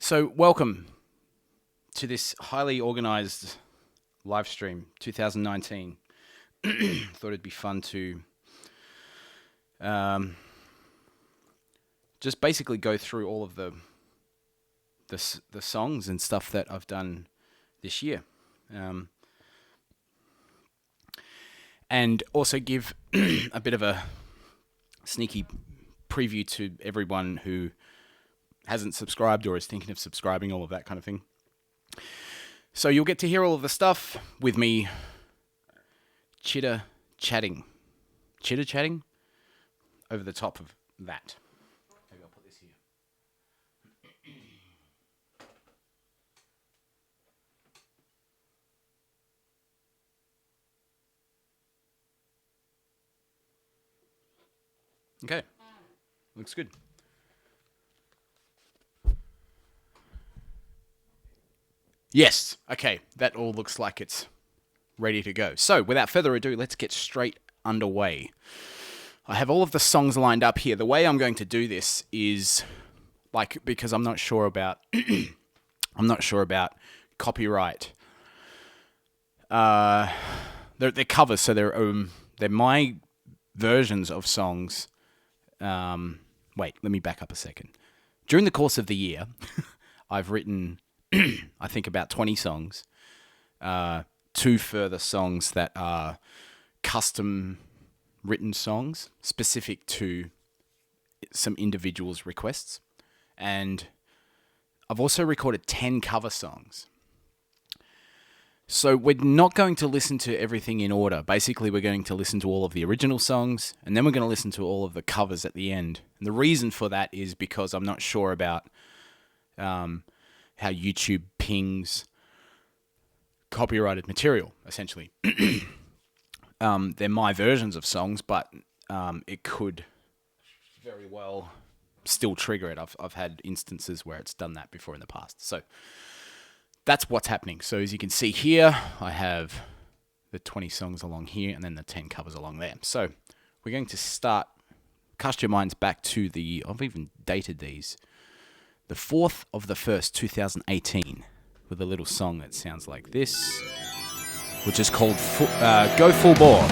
So, welcome to this highly organized live stream 2019. Thought it'd be fun to just basically go through all of the songs and stuff that I've done this year, and also give a bit of a sneaky preview to everyone who hasn't subscribed or is thinking of subscribing, all of that kind of thing. So you'll get to hear all of the stuff with me chitter-chatting over the top of that. Maybe I'll put this here. Okay, looks good. Yes, okay, that all looks like it's ready to go. So, without further ado, let's get straight underway. I have all of the songs lined up here. The way I'm going to do this is, because I'm not sure about, copyright. They're covers, so they're my versions of songs. Wait, let me back up a second. During the course of the year, I've written, I think, about 20 songs. 2 further songs that are custom written songs, specific to some individuals' requests. And I've also recorded 10 cover songs. So we're not going to listen to everything in order. Basically, we're going to listen to all of the original songs, and then we're going to listen to all of the covers at the end. And the reason for that is because I'm not sure about how YouTube pings copyrighted material, essentially. They're my versions of songs, but it could very well still trigger it. I've had instances where it's done that before in the past. So that's what's happening. So as you can see here, I have the 20 songs along here and then the 10 covers along there. So we're going to cast your minds back to I've even dated these, the 4th of the 1st, 2018, with a little song that sounds like this, which is called Go Full Bore.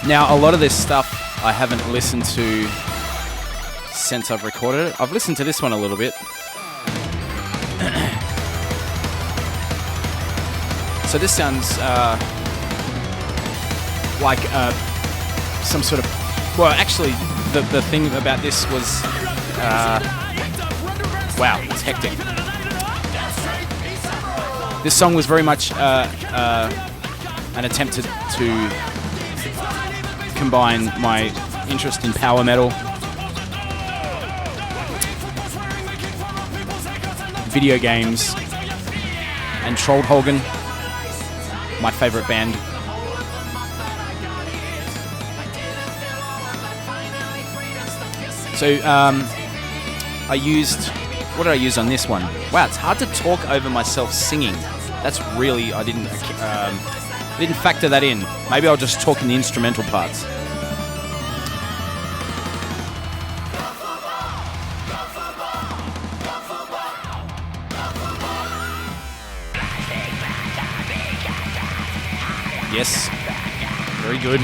Now, a lot of this stuff I haven't listened to since I've recorded it. I've listened to this one a little bit. So this sounds like some sort of... Well, actually, the thing about this was... wow, it's hectic. This song was very much an attempt to combine my interest in power metal, video games, and Trollhogan, my favorite band. So I used... What did I use on this one? Wow, it's hard to talk over myself singing. That's really... I didn't factor that in. Maybe I'll just talk in the instrumental parts. Yes. Very good.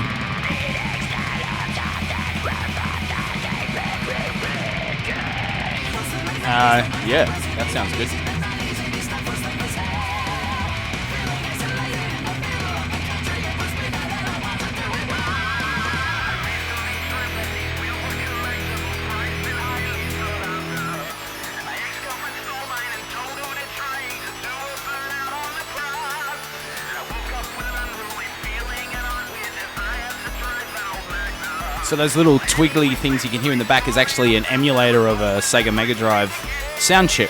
Yeah, that sounds good. So those little twiggly things you can hear in the back is actually an emulator of a Sega Mega Drive sound chip.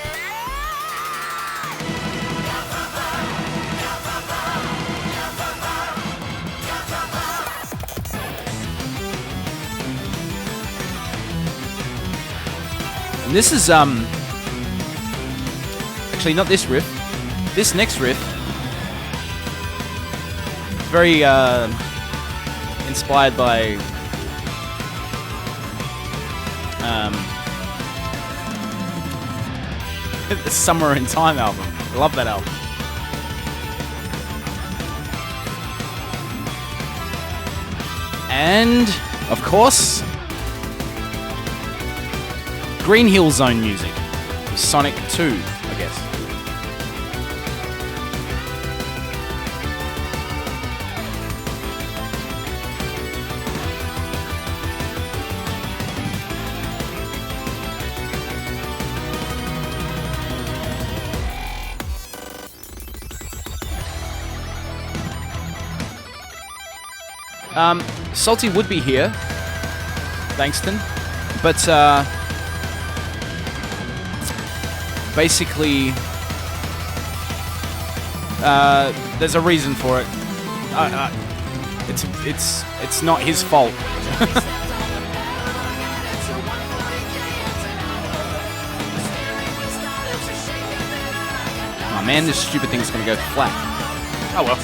And this is actually not this riff. This next riff, very inspired by the Summer in Time album. I love that album. And, of course, Green Hill Zone music. Sonic 2, I guess. Salty would be here, Langston, but basically there's a reason for it. It's not his fault. Oh man, this stupid thing's gonna go flat. Oh well.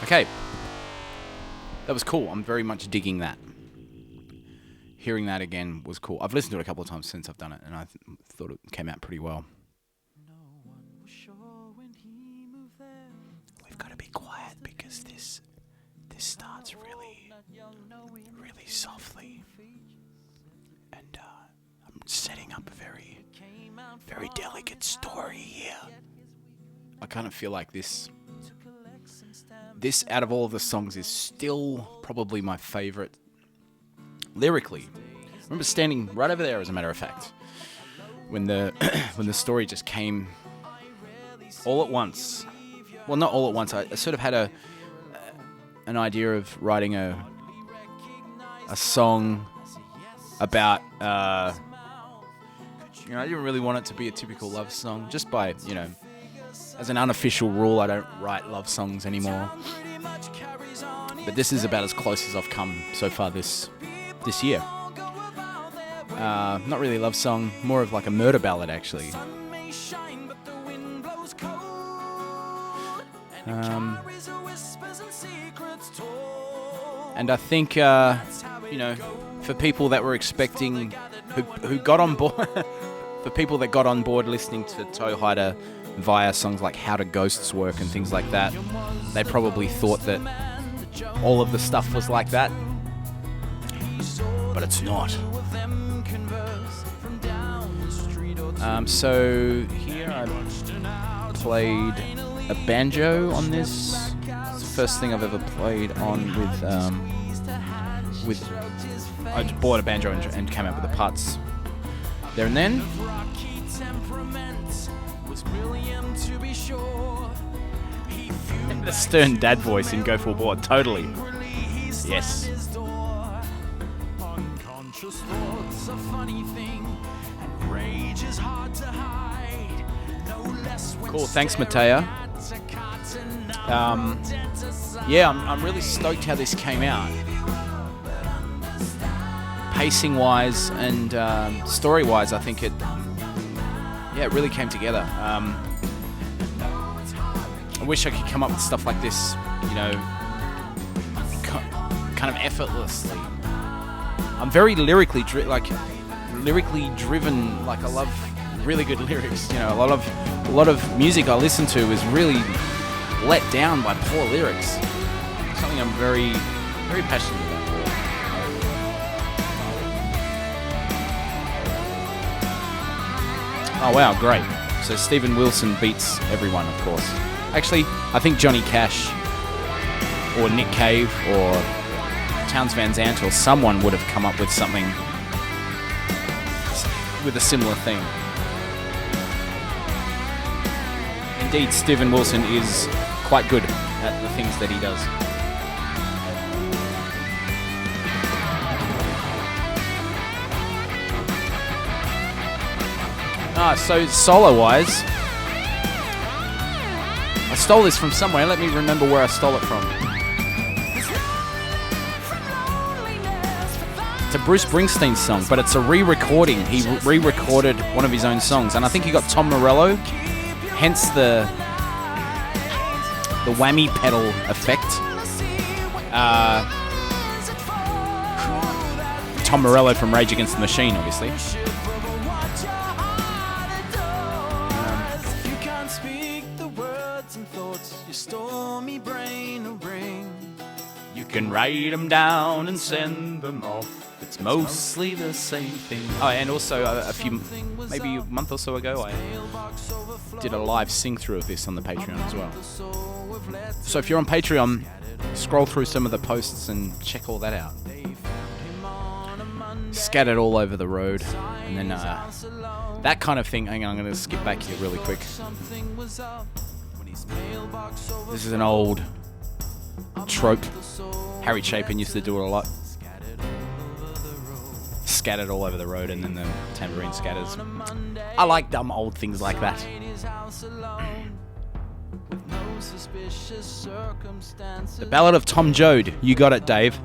Okay, that was cool. I'm very much digging that. Hearing that again was cool. I've listened to it a couple of times since I've done it, and I thought it came out pretty well. We've got to be quiet because this starts really softly, and I'm setting up a very delicate story here. I kind of feel like this out of all of the songs is still probably my favorite lyrically. I remember standing right over there, as a matter of fact, when the story just came all at once. Well, not all at once. I sort of had an idea of writing a song about I didn't really want it to be a typical love song, just by, as an unofficial rule, I don't write love songs anymore. But this is about as close as I've come so far this year. Not really a love song, more of like a murder ballad, actually. And I think, for people that were expecting, who got on board, for people that got on board listening to Toehider via songs like How Do Ghosts Work and things like that, they probably thought that all of the stuff was like that, but it's not. So here I played a banjo on this. It's the first thing I've ever played on with I bought a banjo and came out with the parts there and then. The stern dad voice in Go Full Board, totally. Yes. Cool, thanks Matea. I'm really stoked how this came out. Pacing wise and story wise, I think it really came together. I wish I could come up with stuff like this, kind of effortlessly. I'm very lyrically driven. Like I love really good lyrics. A lot of music I listen to is really let down by poor lyrics. Something I'm very, very passionate about. Oh wow, great! So Stephen Wilson beats everyone, of course. Actually, I think Johnny Cash or Nick Cave or Townes Van Zandt or someone would have come up with something with a similar theme. Indeed, Stephen Wilson is quite good at the things that he does. So solo-wise, I stole this from somewhere. Let me remember where I stole it from. It's a Bruce Springsteen song, but it's a re-recording. He re-recorded one of his own songs, and I think he got Tom Morello, hence the whammy pedal effect. Tom Morello from Rage Against the Machine, obviously. You can write them down and send them off. It's mostly the same thing. Oh, and also maybe a month or so ago, I did a live sing-through of this on the Patreon as well. So if you're on Patreon, scroll through some of the posts and check all that out. Scattered all over the road, and then that kind of thing. Hang on, I'm going to skip back here really quick. This is an old trope. Harry Chapin used to do it a lot. Scattered all over the road, and then the tambourine scatters. I like dumb old things like that. The Ballad of Tom Joad. You got it, Dave.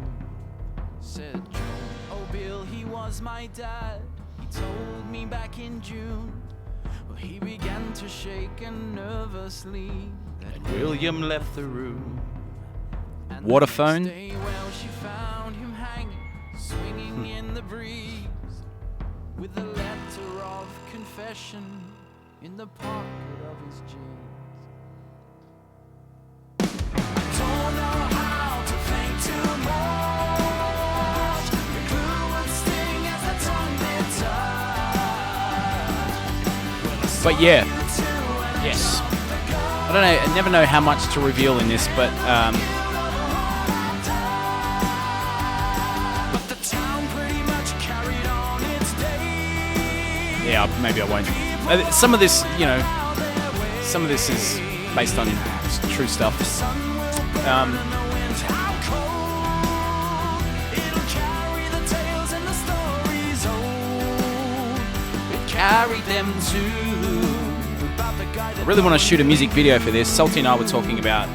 My dad, he told me back in June. Well, he began to shake and nervously that William left the room. And Waterphone. Well, she found him hanging, swinging in the breeze, with a letter of confession in the pocket of his jeans. I don't know how to thank too much. But yeah, yes. I don't know, I never know how much to reveal in this, but yeah, maybe I won't. Some of this, some of this is based on true stuff. Carry them too. I really want to shoot a music video for this. Salty and I were talking about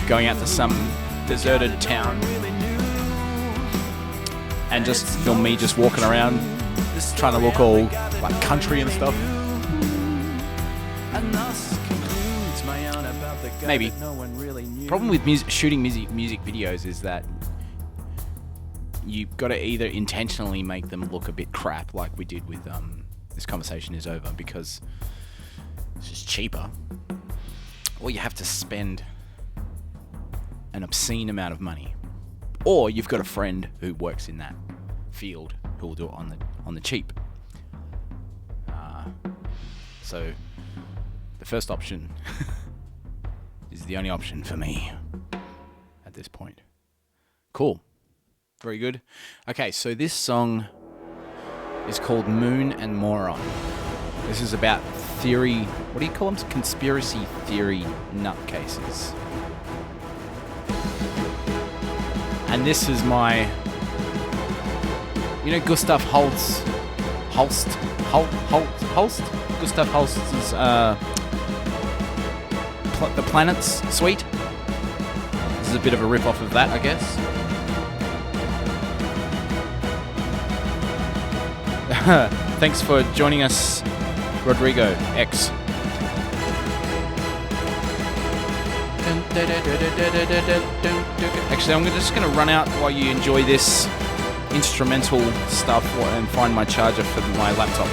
going out to some deserted town and just film me just walking around, trying to look all like country and stuff. Maybe. Problem with shooting music videos is that you've got to either intentionally make them look a bit crap, like we did with This Conversation Is Over, because it's just cheaper, or you have to spend an obscene amount of money, or you've got a friend who works in that field who will do it on the cheap. So the first option is the only option for me at this point. Cool. Very good. Okay, so this song is called Moon and Moron. This is about theory, what do you call them? Conspiracy theory nutcases. And this is my, Gustav Holst? Gustav Holst's The Planets Suite. This is a bit of a rip-off of that, I guess. Thanks for joining us, Rodrigo X. Actually, I'm just going to run out while you enjoy this instrumental stuff and find my charger for my laptop.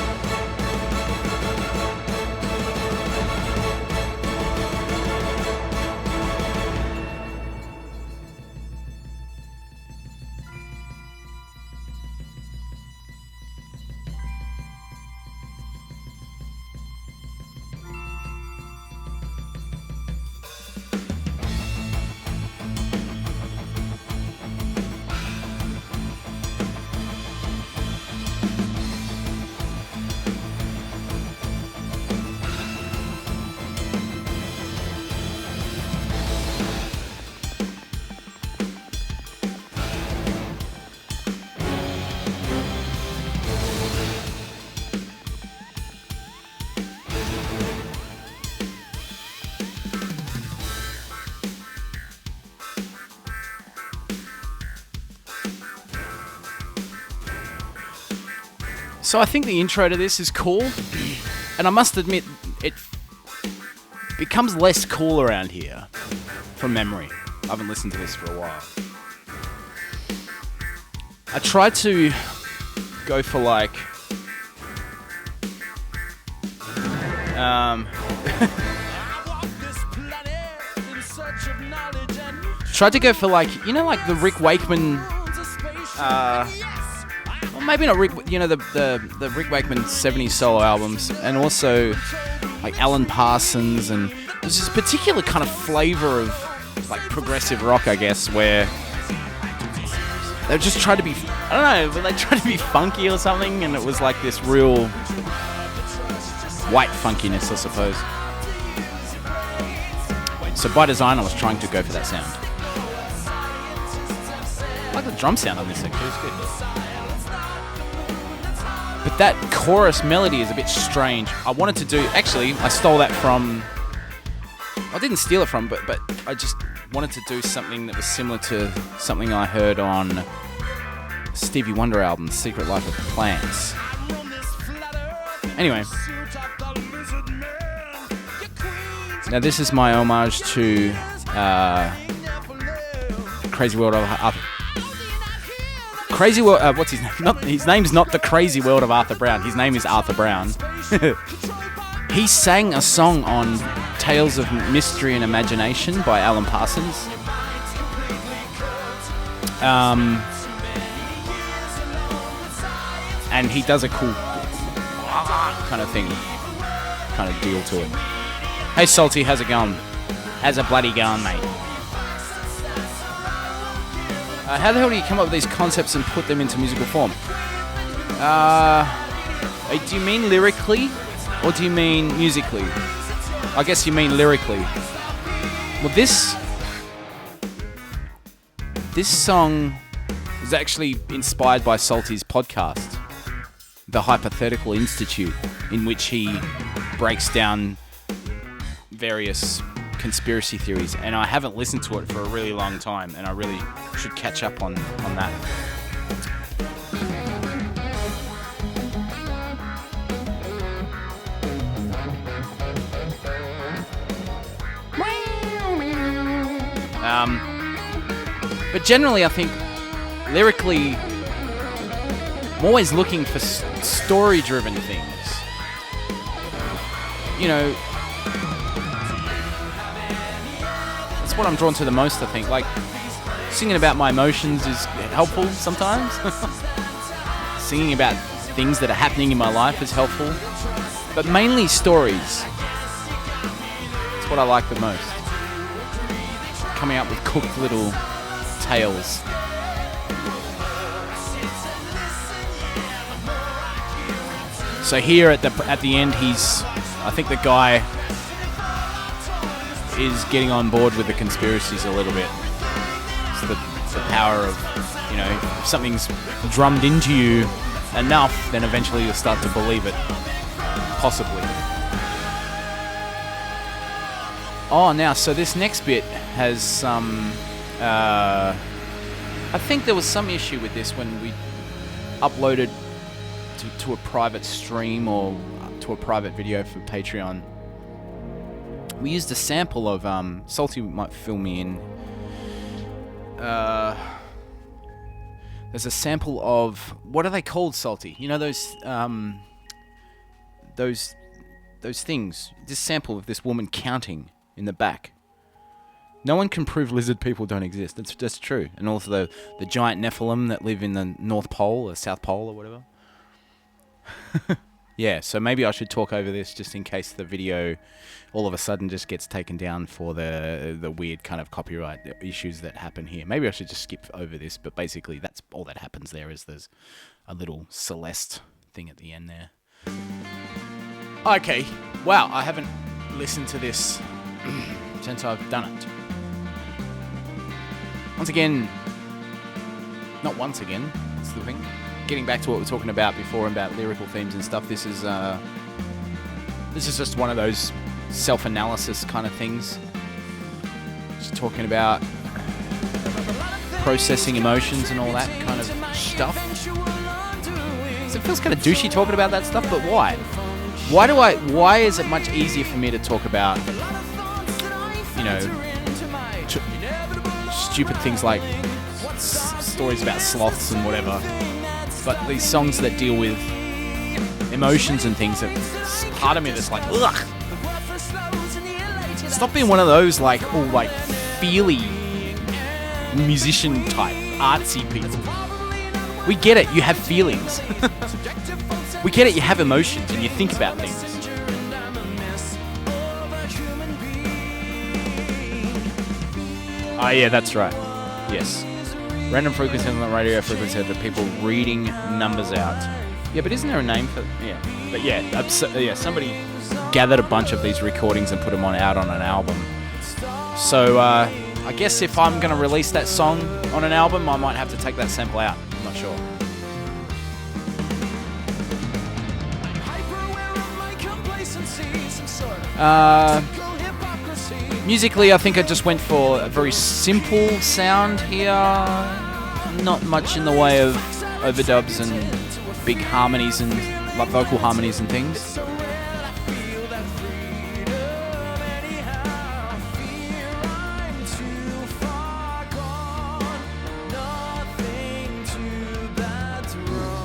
So I think the intro to this is cool, and I must admit it becomes less cool around here from memory. I haven't listened to this for a while. I tried to go for like tried to go for like, you know, like the Rick Wakeman well, maybe not Rick, you know, the Rick Wakeman 70s solo albums, and also like Alan Parsons, and there's this particular kind of flavor of like progressive rock, I guess, where they just tried to be, I don't know, but they tried to be funky or something, and it was like this real white funkiness, I suppose. So by design, I was trying to go for that sound. I like the drum sound on this actually, it's good. But that chorus melody is a bit strange. I wanted to do, actually, I stole that from, I didn't steal it from, but I just wanted to do something that was similar to something I heard on Stevie Wonder album, Secret Life of Plants. Anyway. Now this is my homage to Crazy World of Arthur. Crazy World. What's his name? His name's not The Crazy World of Arthur Brown. His name is Arthur Brown. He sang a song on Tales of Mystery and Imagination by Alan Parsons. And he does a cool kind of thing, kind of deal to it. Hey Salty, how's it going? How's it bloody going, mate? How the hell do you come up with these concepts and put them into musical form? Do you mean lyrically, or do you mean musically? I guess you mean lyrically. Well, this song is actually inspired by Salty's podcast, The Hypothetical Institute, in which he breaks down various conspiracy theories, and I haven't listened to it for a really long time, and I really should catch up on that. But generally I think lyrically I'm always looking for story-driven things. You know, that's what I'm drawn to the most, I think. Like, singing about my emotions is helpful sometimes. Singing about things that are happening in my life is helpful. But mainly stories. That's what I like the most. Coming up with cooked little tales. So here at the end, I think the guy is getting on board with the conspiracies a little bit. It's the power of, you know, if something's drummed into you enough, then eventually you'll start to believe it. Possibly. Oh, now, so this next bit has some... I think there was some issue with this when we uploaded to a private stream or to a private video for Patreon. We used a sample of... Salty might fill me in. There's a sample of... What are they called, Salty? You know those things. This sample of this woman counting in the back. No one can prove lizard people don't exist. That's true. And also the giant Nephilim that live in the North Pole or South Pole or whatever. Yeah, so maybe I should talk over this just in case the video all of a sudden just gets taken down for the weird kind of copyright issues that happen here. Maybe I should just skip over this, but basically that's all that happens there is there's a little Celeste thing at the end there. Okay, wow, I haven't listened to this since I've done it. Once again, not once again, that's the thing. Getting back to what we were talking about before about lyrical themes and stuff, this is just one of those self-analysis kind of things. Just talking about processing emotions and all that kind of stuff. it feels kind of douchey talking about that stuff, but why? Why is it much easier for me to talk about, you know, stupid things like stories about sloths and whatever, but these songs that deal with emotions and things, that part of me that's like, ugh. Stop being one of those like feely musician type artsy people. We get it, you have feelings. We get it, you have emotions and you think about things. Oh yeah, that's right. Yes. Random frequencies on the radio frequency are people reading numbers out. Yeah, but isn't there a name for... Yeah. But yeah, somebody gathered a bunch of these recordings and put them out on an album. So I guess if I'm going to release that song on an album, I might have to take that sample out. I'm not sure. Musically, I think I just went for a very simple sound here. Not much in the way of overdubs and big harmonies and like vocal harmonies and things.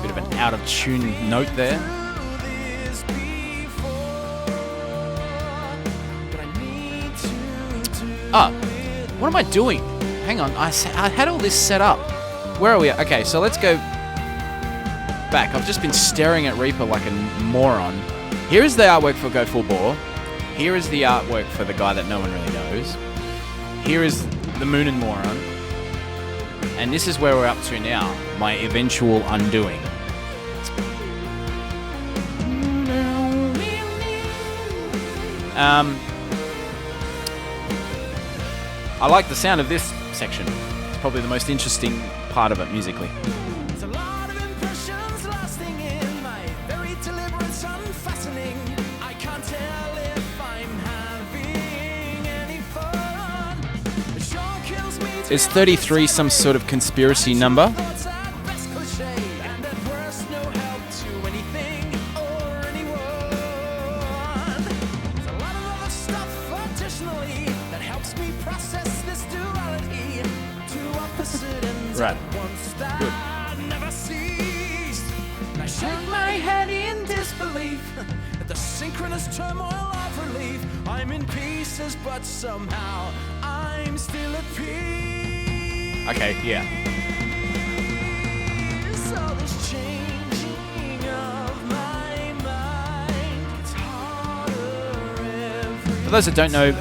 Bit of an out of tune note there. What am I doing? Hang on, I had all this set up. Where are we at? Okay, so let's go back. I've just been staring at Reaper like a moron. Here is the artwork for Go Full Bore. Here is the artwork for the guy that no one really knows. Here is the Moon and Moron. And this is where we're up to now. My eventual undoing. I like the sound of this section. It's probably the most interesting part of it musically. There's a lot of impressions lasting in my very deliberate unfastening. I can't tell if I'm having any fun. It sure kills me. Is 33 some sort of conspiracy number? Right. Good. I shake my head in disbelief at the synchronous turmoil of relief. I'm in pieces, but somehow I'm still at peace. Okay, yeah. All this changing of my mind, it's harder every For those that don't know,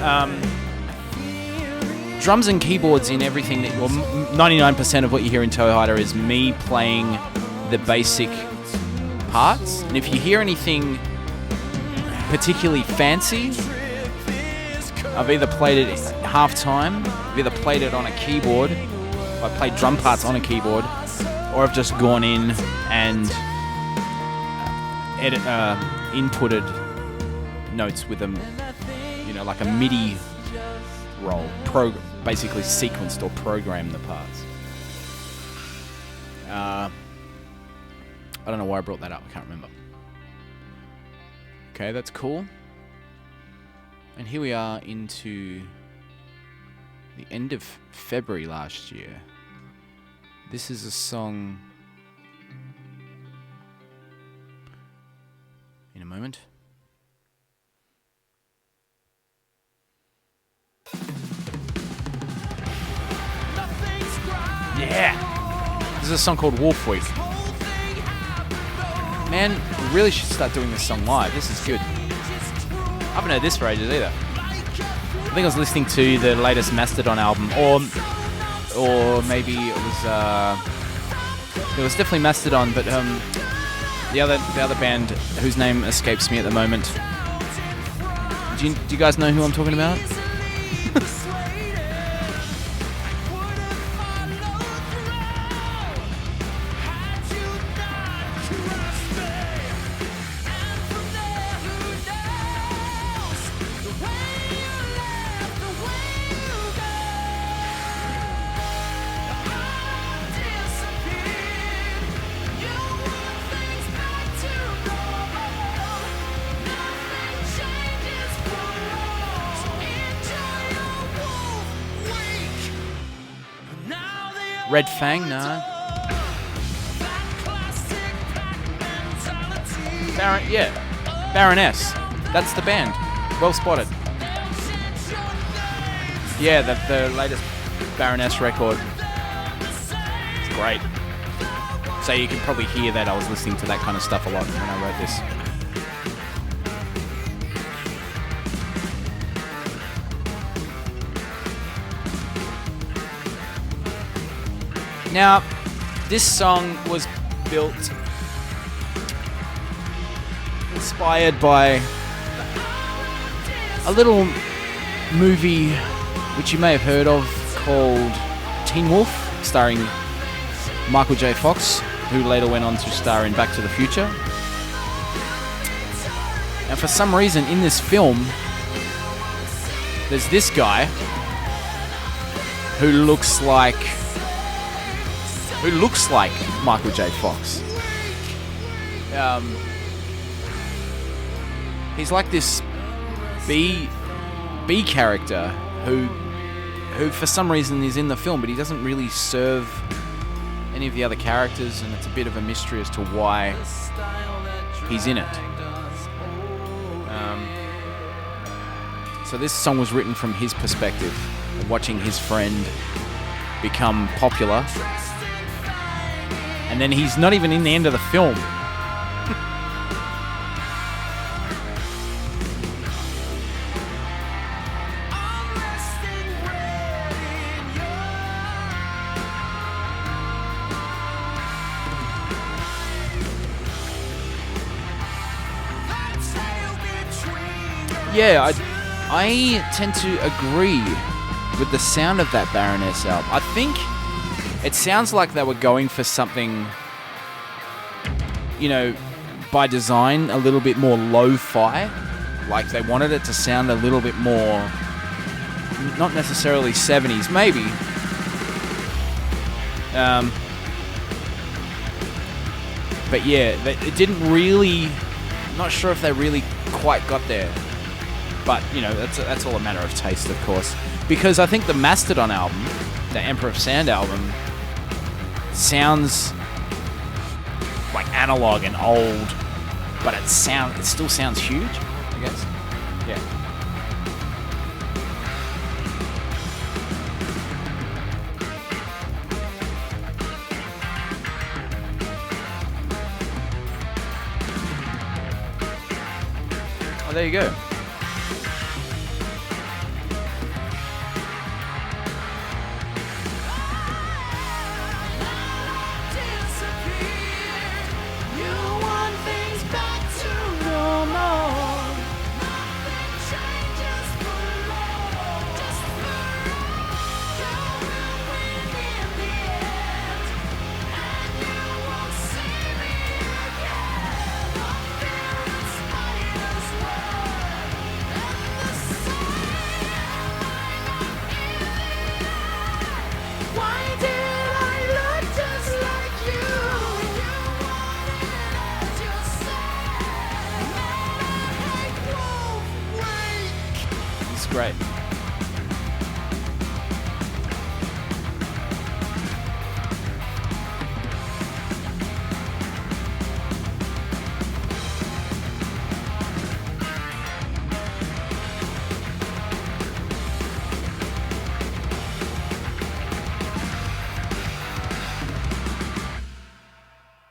drums and keyboards in everything that, well, 99% of what you hear in Toehider is me playing the basic parts. And if you hear anything particularly fancy, I've either played it half time, I've either played it on a keyboard, I played drum parts on a keyboard, or I've just gone in and inputted notes with them, you know, like a MIDI roll, basically sequenced or programmed the parts. I don't know why I brought that up, I can't remember. Okay, that's cool. And here we are into the end of February last year. This is a song... In a moment. Yeah! This is a song called Wolf Week. Man, we really should start doing this song live. This is good. I haven't heard this for ages either. I think I was listening to the latest Mastodon album, or maybe it was definitely Mastodon, but the other band whose name escapes me at the moment. Do you guys know who I'm talking about? Red Fang, no. Baroness. That's the band. Well spotted. Yeah, the latest Baroness record. It's great. So you can probably hear that I was listening to that kind of stuff a lot when I wrote this. Now, this song was built inspired by a little movie which you may have heard of called Teen Wolf, starring Michael J. Fox, who later went on to star in Back to the Future. And for some reason in this film, there's this guy who looks like Michael J. Fox. He's like this B character who for some reason is in the film, but he doesn't really serve any of the other characters, and it's a bit of a mystery as to why he's in it. So this song was written from his perspective, watching his friend become popular, and then he's not even in the end of the film. Yeah, I tend to agree with the sound of that Baroness album. I think it sounds like they were going for something, you know, by design, a little bit more lo-fi. Like they wanted it to sound a little bit more, not necessarily 70s, maybe. But yeah, it didn't really, I'm not sure if they really quite got there. But, you know, that's all a matter of taste, of course. Because I think the Mastodon album, the Emperor of Sand album, sounds like analog and old, but it still sounds huge, I guess. Yeah. Oh, there you go. Great.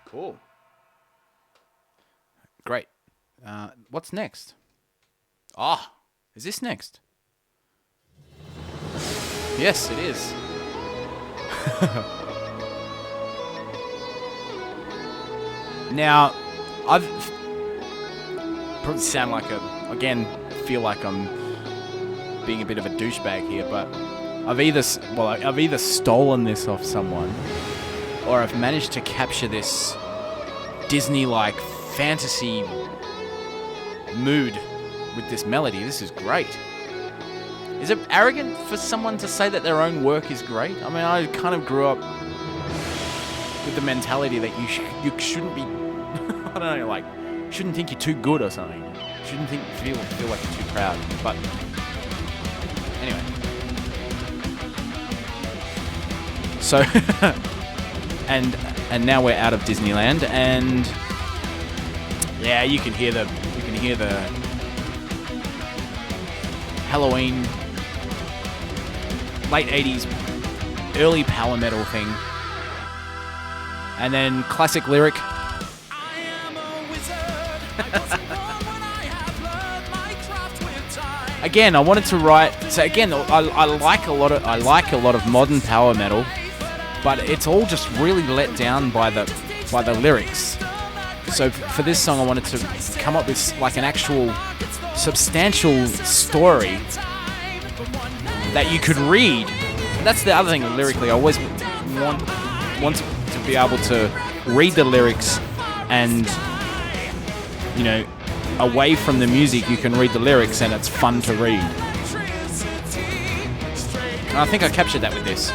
Cool. Great. What's next? Is this next? Yes, it is. Now, I've probably sound like feel like I'm being a bit of a douchebag here, but I've either stolen this off someone, or I've managed to capture this Disney-like fantasy mood with this melody. This is great. Is it arrogant for someone to say that their own work is great? I mean, I kind of grew up with the mentality that you shouldn't be, I don't know, like, shouldn't think you're too good or something. Shouldn't feel like you're too proud. But anyway. So, and now we're out of Disneyland, and yeah, you can hear the Halloween, late 80s, early power metal thing. And then classic lyric. I am a wizard. I wasn't born when I have learned my craft with time. Again, I wanted to write. So again, I like a lot of modern power metal, but it's all just really let down by the lyrics. So for this song, I wanted to come up with like an actual substantial story that you could read. And that's the other thing lyrically. I always want to be able to read the lyrics, and you know, away from the music, you can read the lyrics, and it's fun to read. And I think I captured that with this.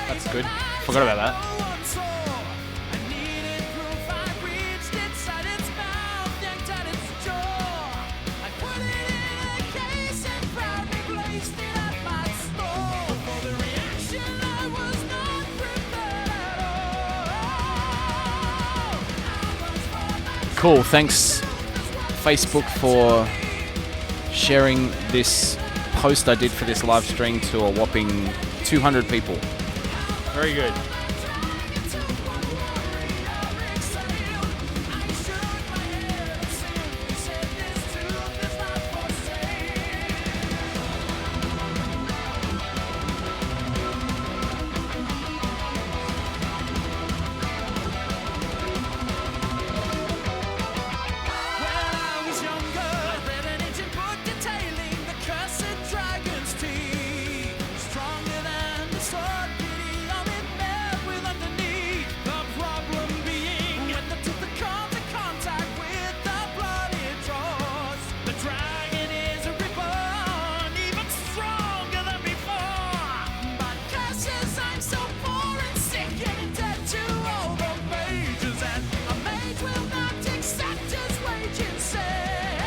That's good. Forgot about that. Cool. Thanks, Facebook, for sharing this post I did for this live stream to a whopping 200 people. Very good.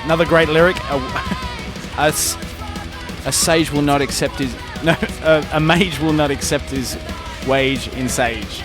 Another great lyric. A sage will not accept his a mage will not accept his wage in sage.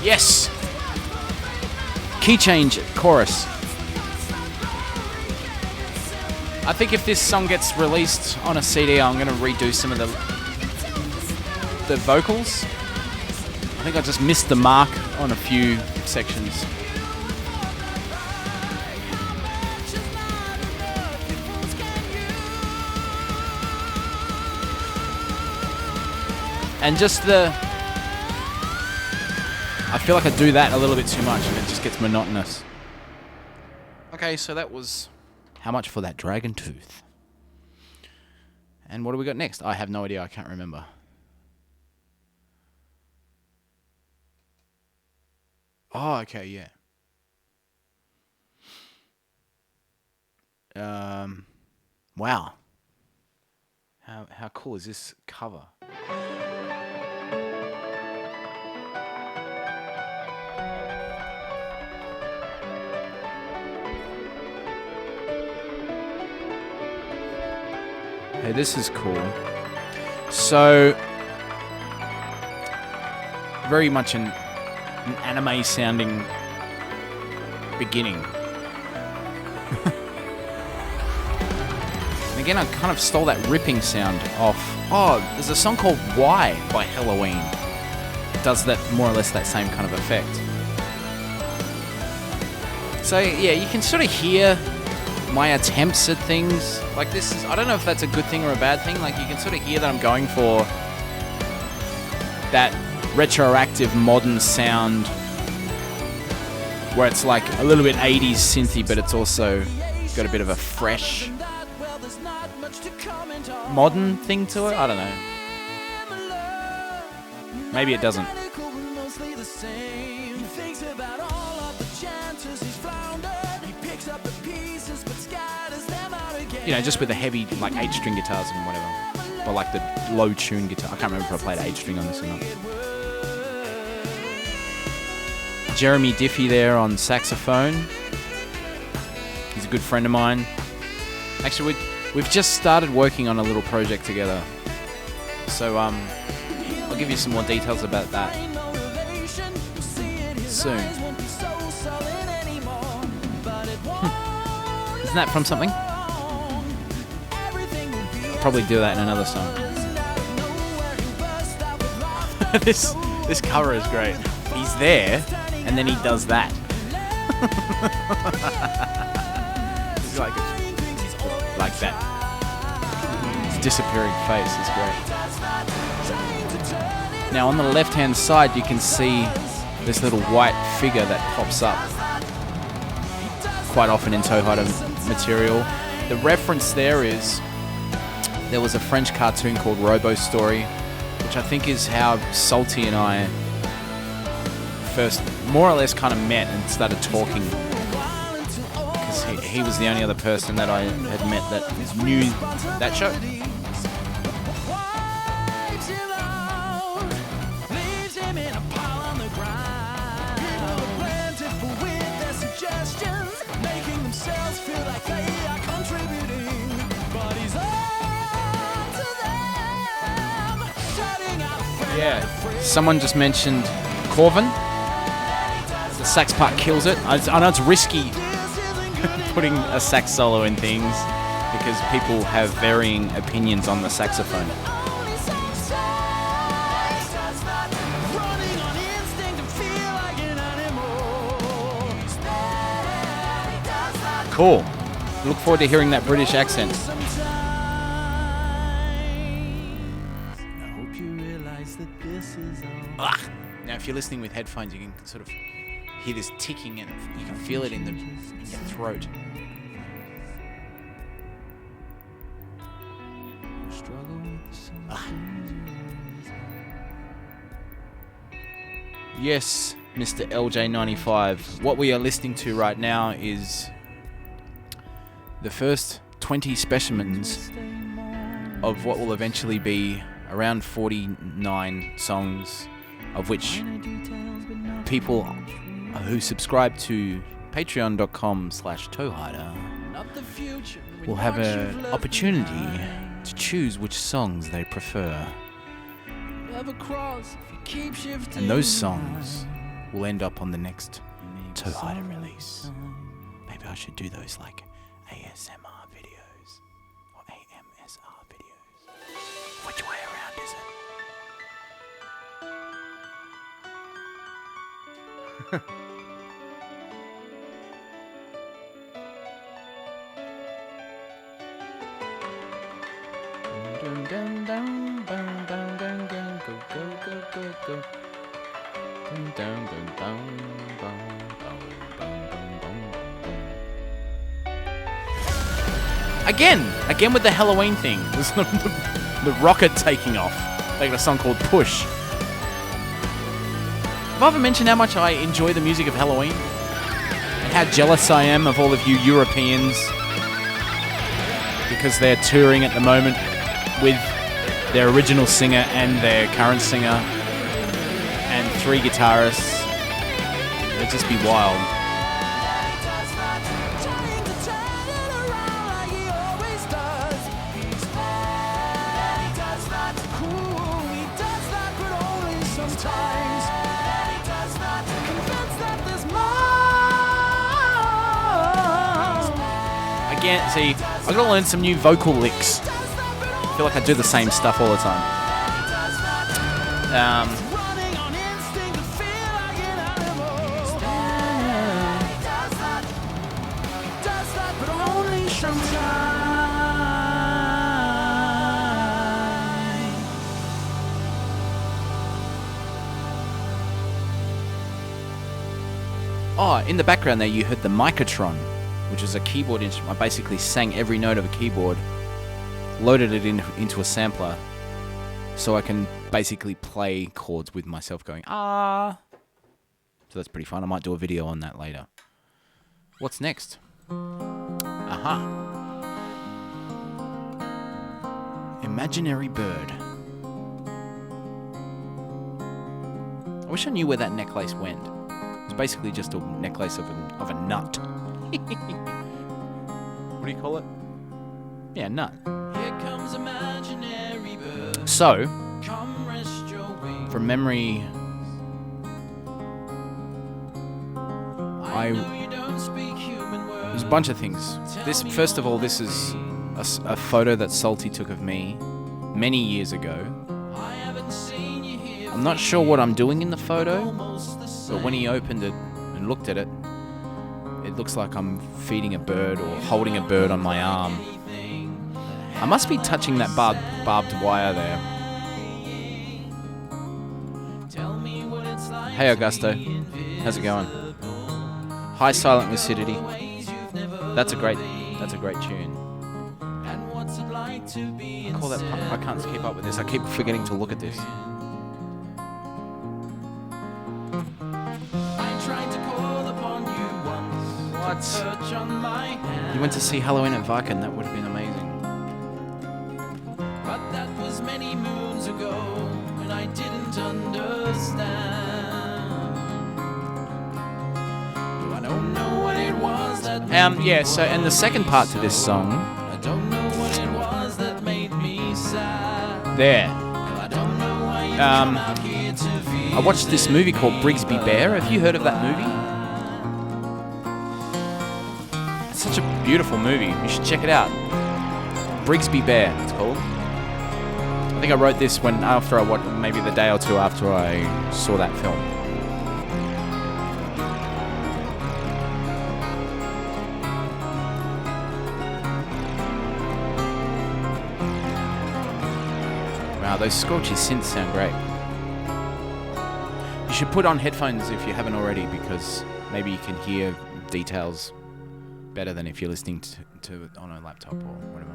Yes! Key change chorus. I think if this song gets released on a CD, I'm going to redo some of the vocals. I think I just missed the mark on a few sections. And just I feel like I do that a little bit too much and it just gets monotonous. Okay, so that was how much for that dragon tooth. And what do we got next? I have no idea, I can't remember. Oh, okay, yeah. Wow. How cool is this cover? Hey, this is cool. So, very much an anime sounding beginning. And again, I kind of stole that ripping sound off. Oh, there's a song called Why by Halloween. It does that more or less that same kind of effect. So yeah, you can sort of hear my attempts at things like this. I don't know if that's a good thing or a bad thing. Like, you can sort of hear that I'm going for that retroactive modern sound where it's like a little bit 80s synthy, but it's also got a bit of a fresh modern thing to it. I don't know. Maybe it doesn't. You know, just with the heavy, like 8-string guitars and whatever. Or like the low tune guitar. I can't remember if I played 8-string on this or not. Jeremy Diffie there on saxophone. He's a good friend of mine. Actually, we've just started working on a little project together. So, I'll give you some more details about that soon. Isn't that from something? I'll probably do that in another song. This cover is great. He's there, and then he does that. It's like that. His disappearing face is great. Now on the left-hand side, you can see this little white figure that pops up quite often in Toehider material. The reference there is, there was a French cartoon called Robo Story, which I think is how Salty and I first more or less kind of met and started talking, because he was the only other person that I had met that knew that show. Yeah, someone just mentioned Corvin. The sax part kills it. I know it's risky putting a sax solo in things because people have varying opinions on the saxophone. Cool. Look forward to hearing that British accent. Now, if you're listening with headphones, you can sort of hear this ticking and you can feel it in your throat. Yes, Mr. LJ95. What we are listening to right now is the first 20 specimens of what will eventually be around 49 songs, of which people who subscribe to patreon.com/Toehider will have an opportunity to choose which songs they prefer. And those songs will end up on the next Toehider release. Maybe I should do those like ASMR videos or AMSR videos. Which way around is it? Again with the Halloween thing. There's the rocket taking off. They got a song called Push. Have I ever mentioned how much I enjoy the music of Halloween? And how jealous I am of all of you Europeans, because they're touring at the moment with their original singer and their current singer and 3 guitarists. It'd just be wild. again, see, I've got to learn some new vocal licks. I feel like I do the same stuff all the time. Running on instinct, feel like an animal. Does that, but only sometimes. Oh, in the background there you heard the microtron, which is a keyboard instrument. I basically sang every note of a keyboard, loaded it into a sampler, so I can basically play chords with myself going, ah. So that's pretty fun. I might do a video on that later. What's next? Aha. Imaginary bird. I wish I knew where that necklace went. It's basically just a necklace of a nut. What do you call it? Yeah, nut. Here comes imaginary bird. So, Come rest your wings. from memory, I know you don't speak human words. there's a bunch of things. This, first of all, this is a photo that Salty took of me many years ago. I haven't seen you here. I'm not sure what I'm doing in the photo, Almost the same. but when he opened it and looked at it, it looks like I'm feeding a bird or holding a bird on my arm. I must be touching that barbed wire there. Tell me what it's like. Hey Augusto, how's it going? Hi Silent Lucidity. That's a great tune. And what's it like to be Call that. I can't keep up with this. I keep forgetting to look at this. I tried to call upon you once. What? Touch on my hand. You went to see Halloween at Viken. That would have been amazing. But that was many moons ago, and I didn't understand. I don't know what it was that made me Yeah. So, and the second part to this song, I don't know what it was that made me sad. there. I don't know why you come out here to feel I watched this movie called Brigsby Bear. Have you heard of that movie? It's such a beautiful movie. You should check it out. Brigsby Bear, it's called. I think I wrote this after I watched, maybe the day or two after I saw that film. Wow, those scorchy synths sound great. You should put on headphones if you haven't already, because maybe you can hear details better than if you're listening to it on a laptop or whatever.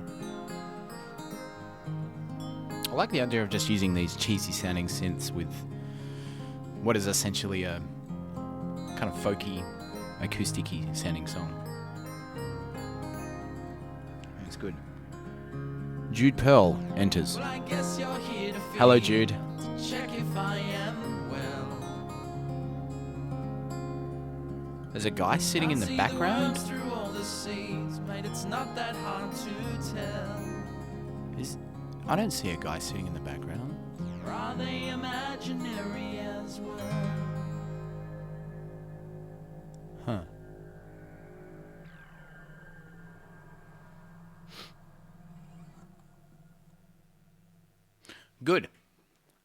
I like the idea of just using these cheesy sounding synths with what is essentially a kind of folky, acoustic-y sounding song. It's good. Jude Pearl enters. Well, I guess you're here to feel Hello, Jude. to check if I am well. There's a guy sitting in the Can't see background. words through all the seas, mate, it's not that hard to tell. I don't see a guy sitting in the background. Or are they imaginary as well? Huh. Good.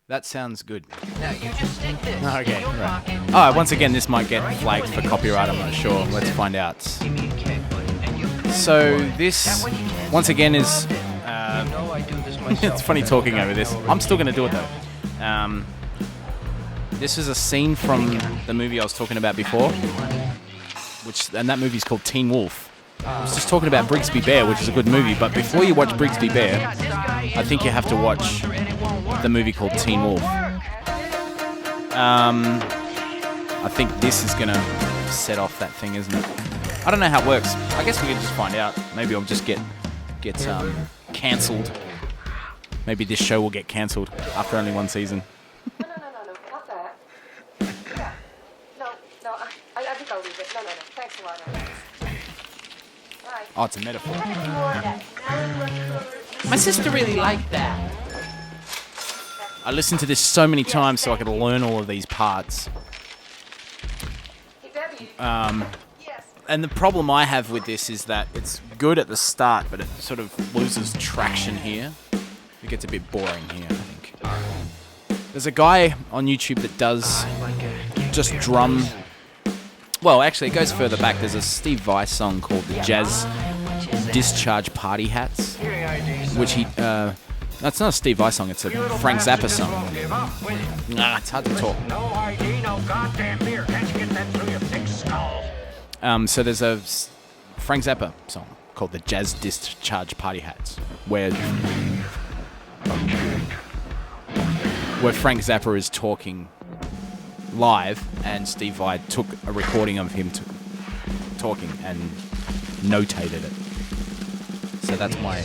That sounds good. Now you just stick this Okay, in your right. pocket. Oh, once again, this might get flagged for copyright. I'm not sure. Let's find out. Give me a kick, and you can So record it. this, That way you can't once see again, me is. around it. You know I do this myself. It's funny talking over this. I'm still going to do it though. This is a scene from the movie I was talking about before, and that movie's called Teen Wolf. I was just talking about Brigsby Bear, which is a good movie, but before you watch Brigsby Bear, I think you have to watch the movie called Teen Wolf. I think this is going to set off that thing, isn't it? I don't know how it works. I guess we can just find out. Maybe I'll just get cancelled. Maybe this show will get cancelled after only one season. No, not that. Yeah. No, I think I'll leave it. No. Thanks a lot. Bye. Oh, it's a metaphor. More of that. My sister really liked that. I listened to this so many times so I could learn all of these parts. Hey, Debbie. Yes. And the problem I have with this is that it's good at the start, but it sort of loses traction here. It gets a bit boring here, I think. There's a guy on YouTube that does just drum. Well, actually, it goes further back. There's a Steve Vai song called the Jazz Discharge Party Hats, which he... that's not a Steve Vai song, it's a Frank Zappa song. Nah, it's hard to talk. No ID, no goddamn beer. Can't you get that through your thick skull? So there's a Frank Zappa song called the Jazz Discharge Party Hats, where Frank Zappa is talking live, and Steve Vai took a recording of him talking and notated it. So that's my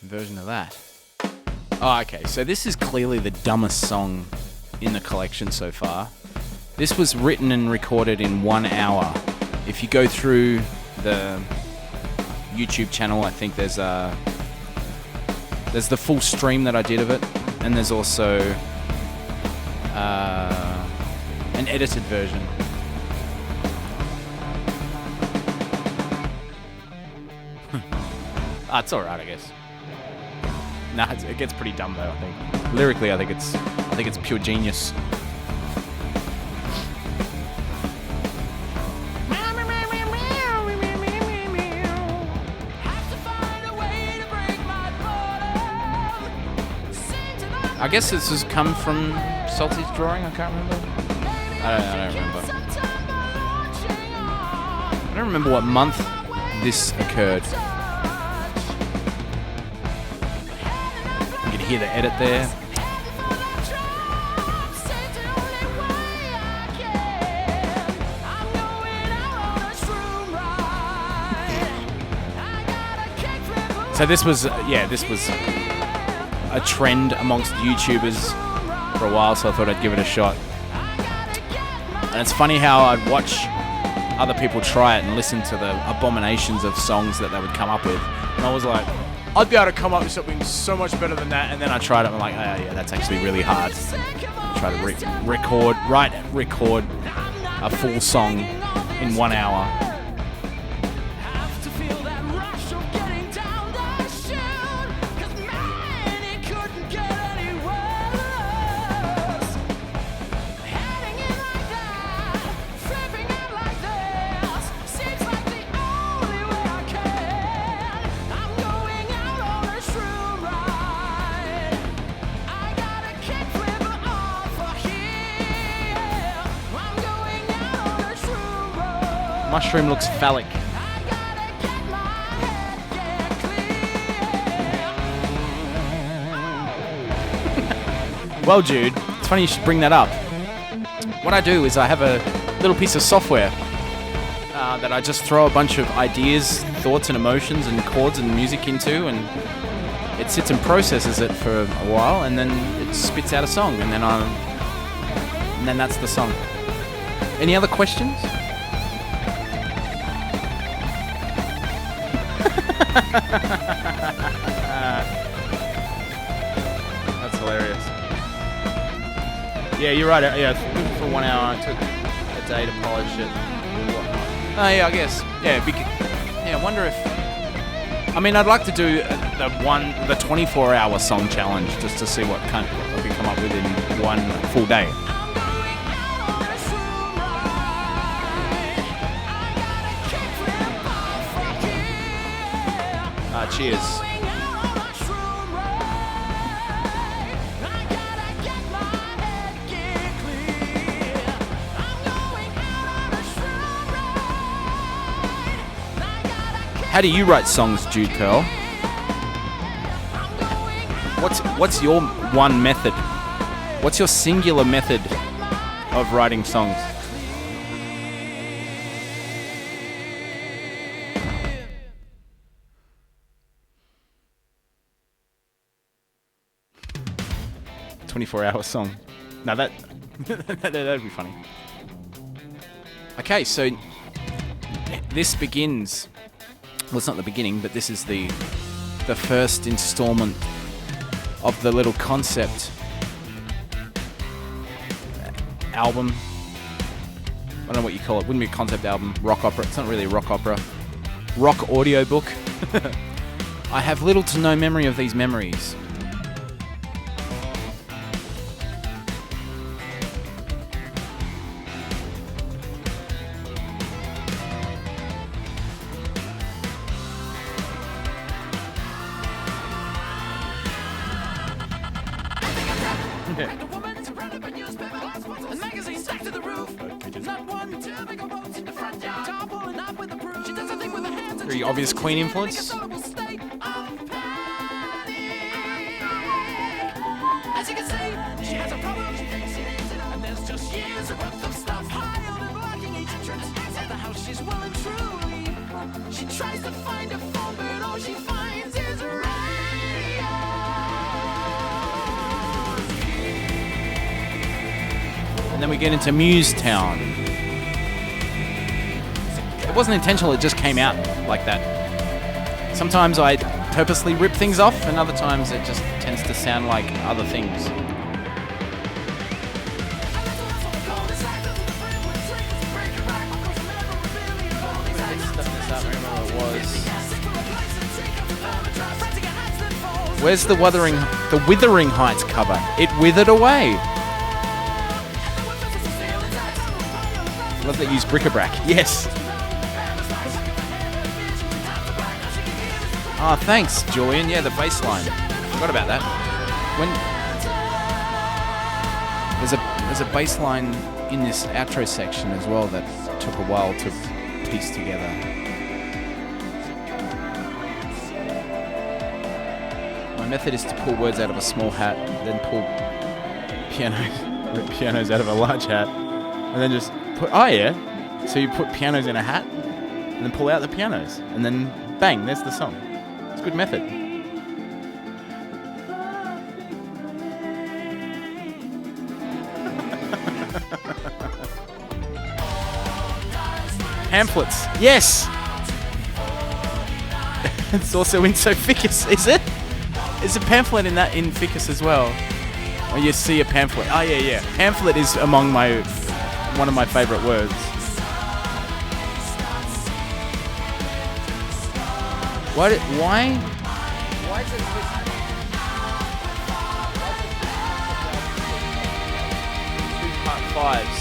version of that. Oh, okay. So this is clearly the dumbest song in the collection so far. This was written and recorded in 1 hour. If you go through the YouTube channel, I think there's the full stream that I did of it, and there's also an edited version. It's alright, I guess. Nah, it gets pretty dumb though, I think. Lyrically, I think it's pure genius. I guess this has come from Salty's drawing, I can't remember. I don't remember. I don't remember what month this occurred. You can hear the edit there. So this was a trend amongst YouTubers for a while, so I thought I'd give it a shot. And it's funny how I'd watch other people try it and listen to the abominations of songs that they would come up with, and I was like, I'd be able to come up with something so much better than that. And then I tried it and I'm like, oh yeah, that's actually really hard. Try to record a full song in 1 hour. Mushroom looks phallic. Well, Jude, it's funny you should bring that up. What I do is I have a little piece of software that I just throw a bunch of ideas, thoughts and emotions and chords and music into, and it sits and processes it for a while, and then it spits out a song, and then that's the song. Any other questions? That's hilarious. Yeah, you're right. Yeah, for 1 hour, it took a day to polish it and whatnot. Oh yeah, I guess. Yeah, I wonder if. I mean, I'd like to do the 24-hour song challenge just to see what I can come up with in one full day. Cheers. How do you write songs, Jude Pearl? What's your one method? What's your singular method of writing songs? ...24-hour song. Now that'd be funny. Okay, so this begins. Well, it's not the beginning, but this is the first installment of the little concept album. I don't know what you call it. Wouldn't be a concept album. Rock opera. It's not really a rock opera. Rock audiobook. I have little to no memory of these memories. Very obvious Queen influence. As you can see, she has a problem, and there's just years worth of stuff piled and blocking each entrance. At the house, she's well and truly. She tries to find a phone, but all she finds is radio. And then we get into Muse Town. It wasn't intentional, it just came out like that. Sometimes I purposely rip things off, and other times it just tends to sound like other things. Where's the Withering Heights cover? It withered away. Love that use bric-a-brac. Yes. Oh, thanks, Julian. Yeah, the bass line. Forgot about that. When there's a bass line in this outro section as well that took a while to piece together. My method is to pull words out of a small hat, then pull pianos out of a large hat, and then just put. Oh yeah. So you put pianos in a hat, and then pull out the pianos, and then bang, there's the song. It's a good method. Pamphlets. Yes! It's also in Ficus, is it? Is a pamphlet in Ficus as well? Oh, you see a pamphlet. Oh yeah. Pamphlet is among one of my favourite words. Why is it part fives?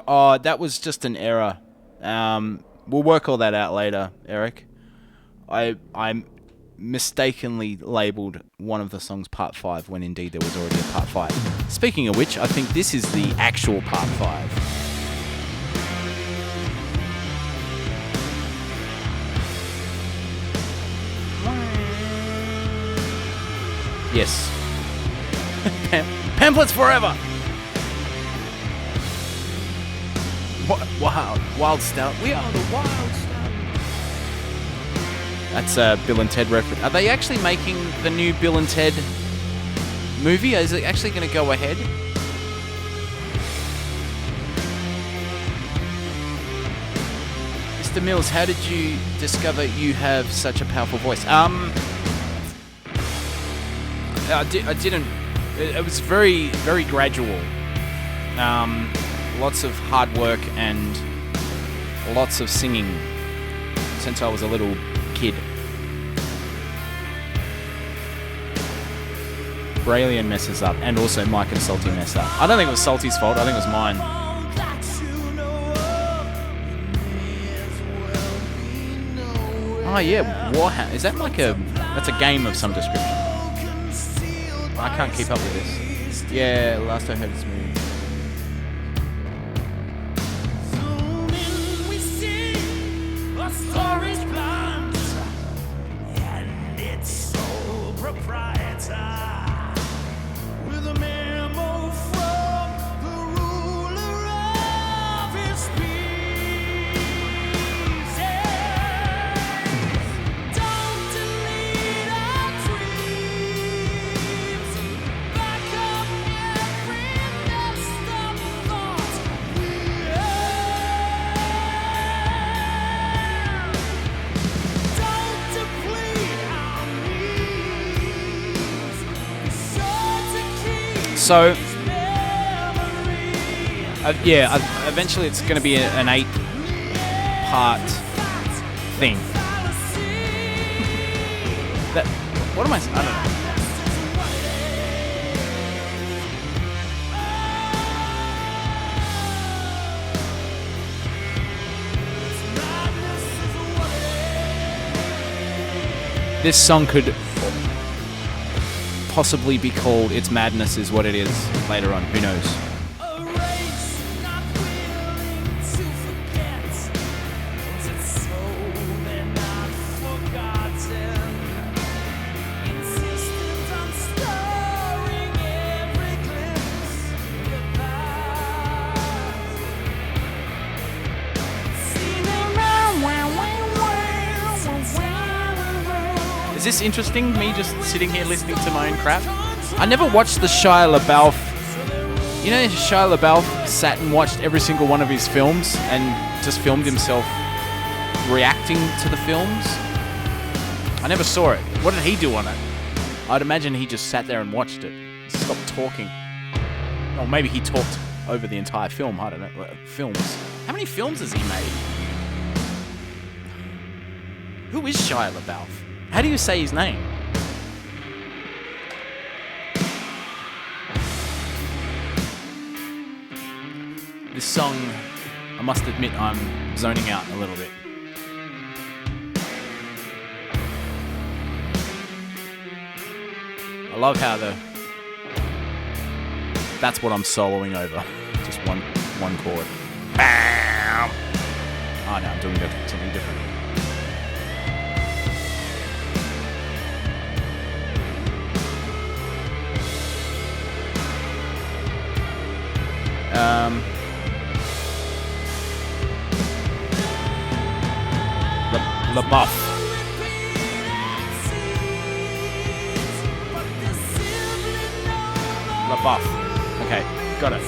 Oh, that was just an error. We'll work all that out later, Eric. I mistakenly labelled one of the songs part 5 when indeed there was already a part 5. Speaking of which, I think this is the actual part 5. Yes. Pamphlets forever! Wild Stout. We are the Wild Stout. That's a Bill and Ted reference. Are they actually making the new Bill and Ted movie? Is it actually going to go ahead? Mr. Mills, how did you discover you have such a powerful voice? I didn't. It was very, very gradual. Lots of hard work and lots of singing since I was a little kid. Brayllian messes up, and also Mike and Salty mess up. I don't think it was Salty's fault. I think it was mine. Oh yeah, Warhammer. Is that like that's a game of some description? I can't keep up with this. Yeah, last I heard it's movie. So, Eventually it's going to be an 8-part thing. What am I don't know. This song could possibly be called It's Madness Is What It Is later on. Who knows? Is this interesting, me just sitting here listening to my own crap? I never watched the Shia LaBeouf. You know, Shia LaBeouf sat and watched every single one of his films and just filmed himself reacting to the films? I never saw it. What did he do on it? I'd imagine he just sat there and watched it. Stopped talking. Or maybe he talked over the entire film. I don't know. Films. How many films has he made? Who is Shia LaBeouf? How do you say his name? This song, I must admit, I'm zoning out a little bit. I love how that's what I'm soloing over. Just one chord. Bam! Oh no, I'm doing something different. LaBeouf. LaBeouf. Okay, got it.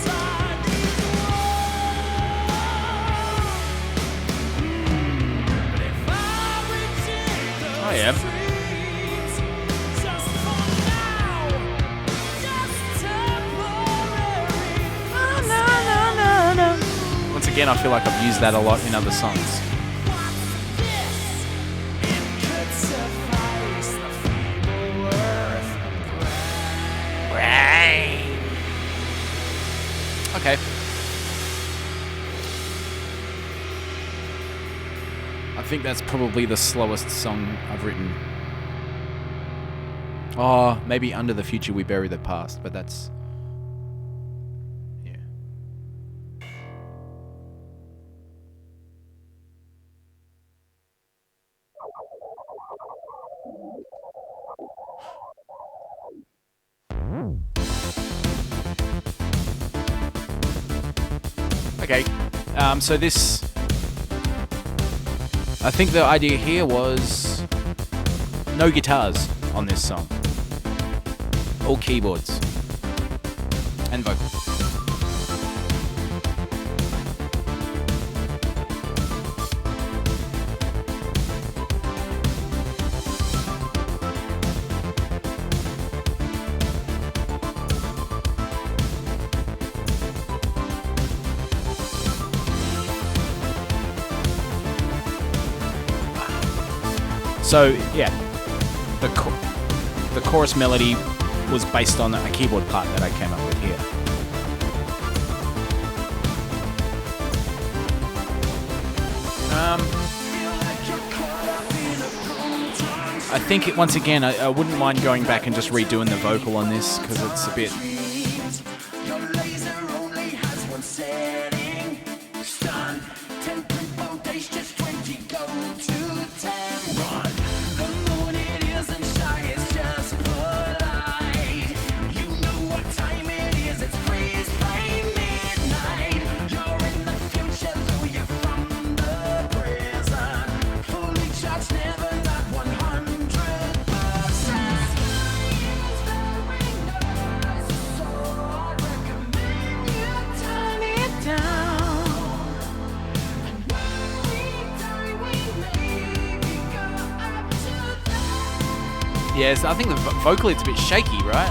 Oh yeah. Once again, I feel like I've used that a lot in other songs. Okay. I think that's probably the slowest song I've written. Oh, maybe Under the Future We Bury the Past, but that's... yeah. Okay, so this... I think the idea here was no guitars on this song. All keyboards and vocals. So yeah, the chorus melody was based on a keyboard part that I came up with here. I think once again, I wouldn't mind going back and just redoing the vocal on this because it's a bit. Yes, I think vocally it's a bit shaky, right?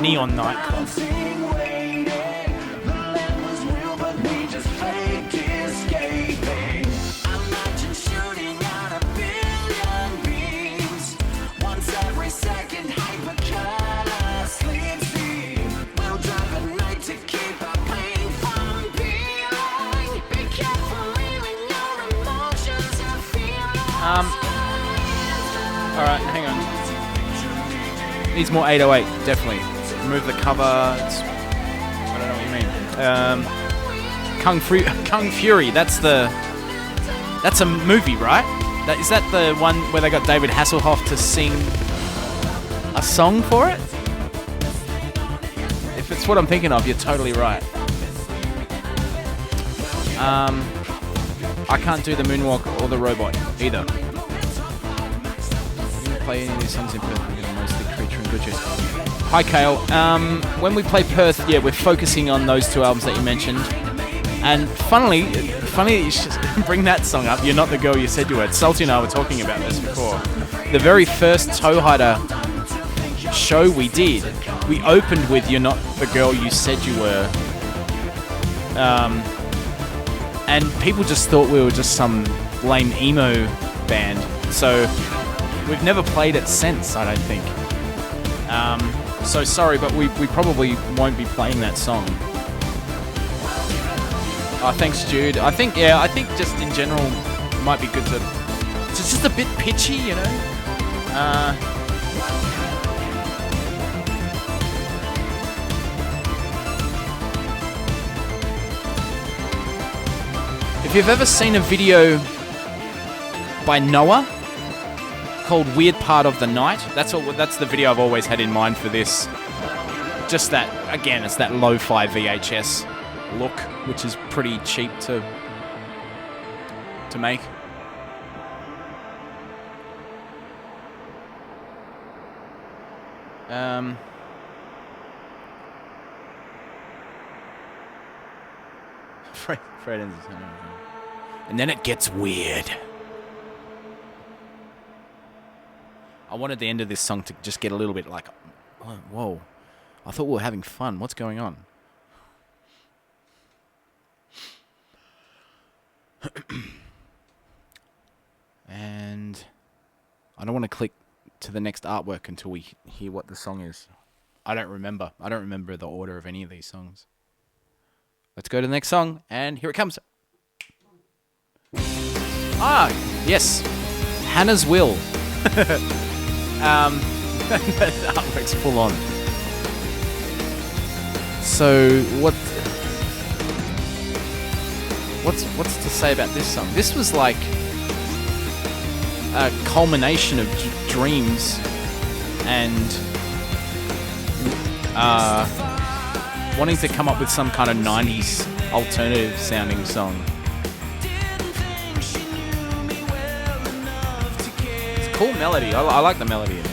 neon nightclub. Alright, hang on. Needs more 808, definitely. Remove the cover. I don't know what you mean. Kung Fury, that's a movie, right? Is that the one where they got David Hasselhoff to sing a song for it? If it's what I'm thinking of, you're totally right. I can't do the moonwalk or the robot either. Play any of these songs in Perth, we're going to mostly Creature and Butchers. Hi Kale, when we play Perth, yeah, we're focusing on those two albums that you mentioned. And funny that you should bring that song up, You're Not the Girl You Said You Were. Salty and I were talking about this before. The very first Toehider show we did, we opened with You're Not the Girl You Said You Were. And people just thought we were just some lame emo band. So we've never played it since, I don't think. So sorry, but we probably won't be playing that song. Oh, thanks, Jude. I think just in general, it might be good to... It's just a bit pitchy, you know? If you've ever seen a video by Noah called Weird Part of the Night, that's the video I've always had in mind for this. Just that, again, it's that lo-fi VHS look, which is pretty cheap to make. Fred ends his hand. And then it gets weird. I wanted the end of this song to just get a little bit like, oh, whoa, I thought we were having fun. What's going on? And I don't want to click to the next artwork until we hear what the song is. I don't remember the order of any of these songs. Let's go to the next song, and here it comes. Ah, yes. Hannah's Will. That artwork's full on. So, what's to say about this song? This was like a culmination of dreams and wanting to come up with some kind of 90s alternative sounding song. It's a cool melody. I like the melody in this.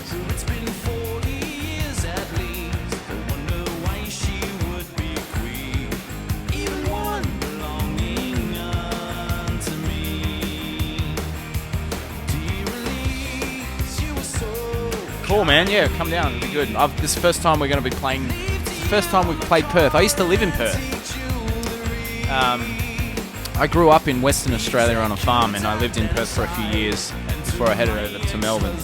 Cool, man. Yeah, come down. It'll be good. This is the first time we're going to be playing. It's the first time we've played Perth. I used to live in Perth. I grew up in Western Australia on a farm, and I lived in Perth for a few years before I headed over to Melbourne.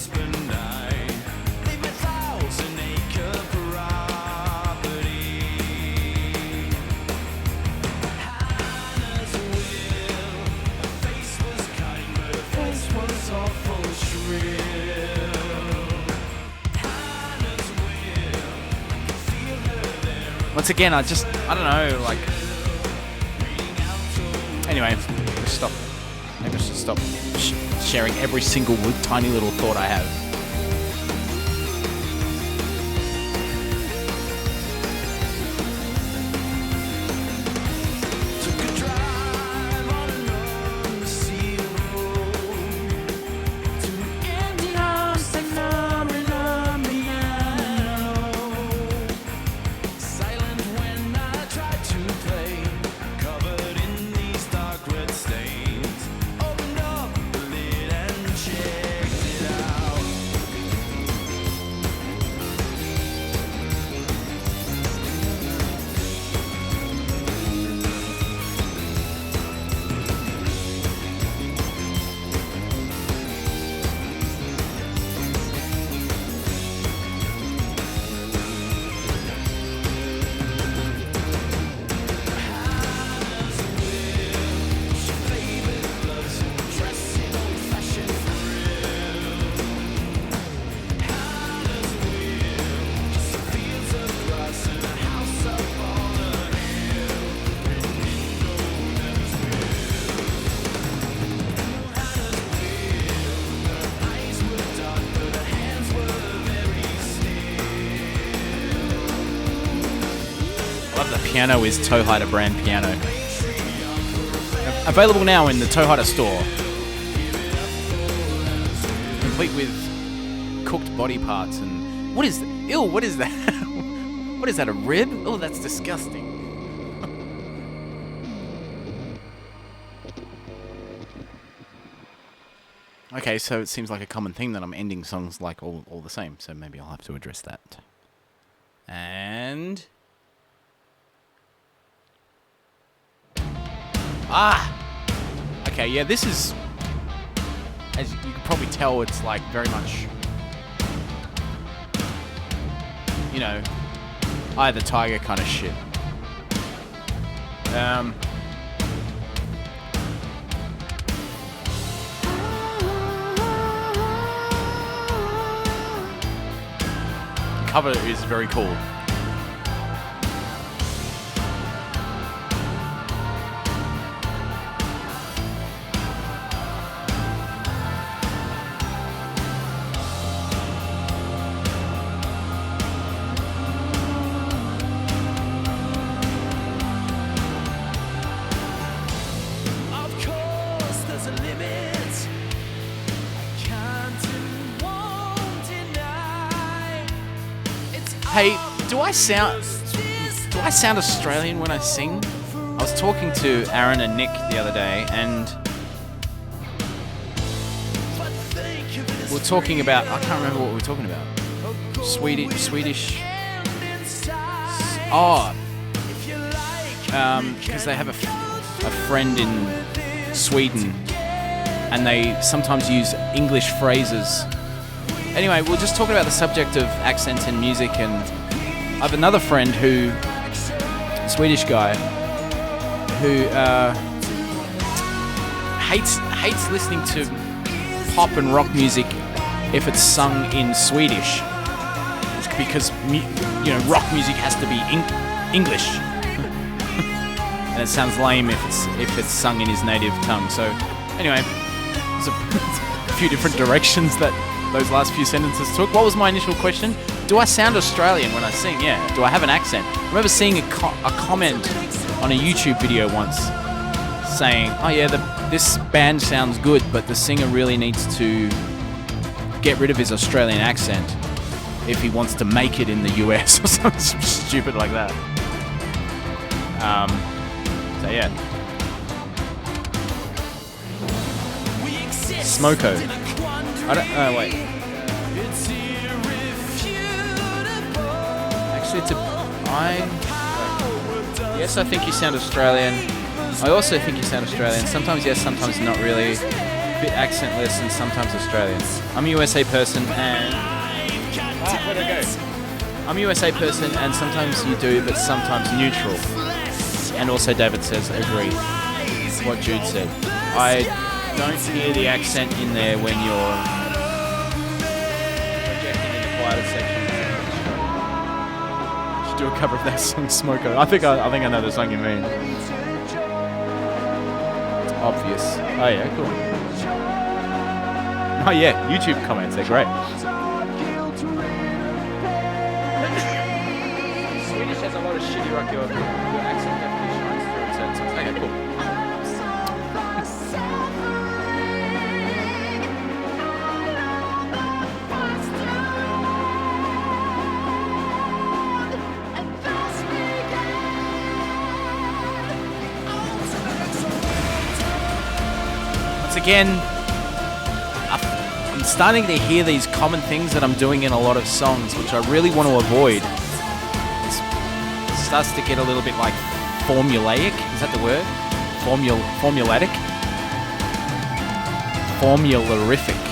Once again, I don't know, like... Anyway, let's stop. Maybe I should stop sharing every single tiny little thought I have. piano is Toehider brand piano. Available now in the Toehider store. Complete with cooked body parts and... What is that? Ew, what is that? What is that, a rib? Oh, that's disgusting. Okay, so it seems like a common thing that I'm ending songs like all the same, so maybe I'll have to address that. And... Okay, yeah, this is... As you can probably tell, it's like very much... You know, Eye of the Tiger kind of shit. Cover is very cool. Of course, there's a limit. I can't and won't deny. It's Hey, do I sound Australian when I sing? I was talking to Aaron and Nick the other day, and we were talking about... I can't remember what we were talking about. Swedish... Oh, because they have a friend in Sweden, and they sometimes use English phrases. Anyway, we're just talking about the subject of accents in music, and I have another friend who, Swedish guy, who hates listening to pop and rock music if it's sung in Swedish, because rock music has to be English, and it sounds lame if it's sung in his native tongue. So anyway, there's a few different directions that those last few sentences took. What was my initial question? Do I sound Australian when I sing? Yeah. Do I have an accent? I remember seeing a comment on a YouTube video once saying, oh yeah, this band sounds good, but the singer really needs to get rid of his Australian accent if he wants to make it in the US or something stupid like that. So yeah. Smoko. I don't... Oh, wait. Actually, Yes, I think you sound Australian. I also think you sound Australian. Sometimes yes, sometimes not really. A bit accentless and sometimes Australian. I'm a USA person and... where'd I go? I'm a USA person and sometimes you do, but sometimes neutral. And also David says, agree. What Jude said. I don't hear the accent in there when you're projecting in the quieter sections. Should do a cover of that song, Smoko. I think I know the song you mean. Obvious. Oh yeah, cool. Oh yeah, YouTube comments, they're great. Swedish has a lot of shitty rock. Your accent definitely shines through in certain songs. Okay, cool. Again, I'm starting to hear these common things that I'm doing in a lot of songs, which I really want to avoid. It starts to get a little bit like formulaic. Is that the word? Formulatic? Formularific.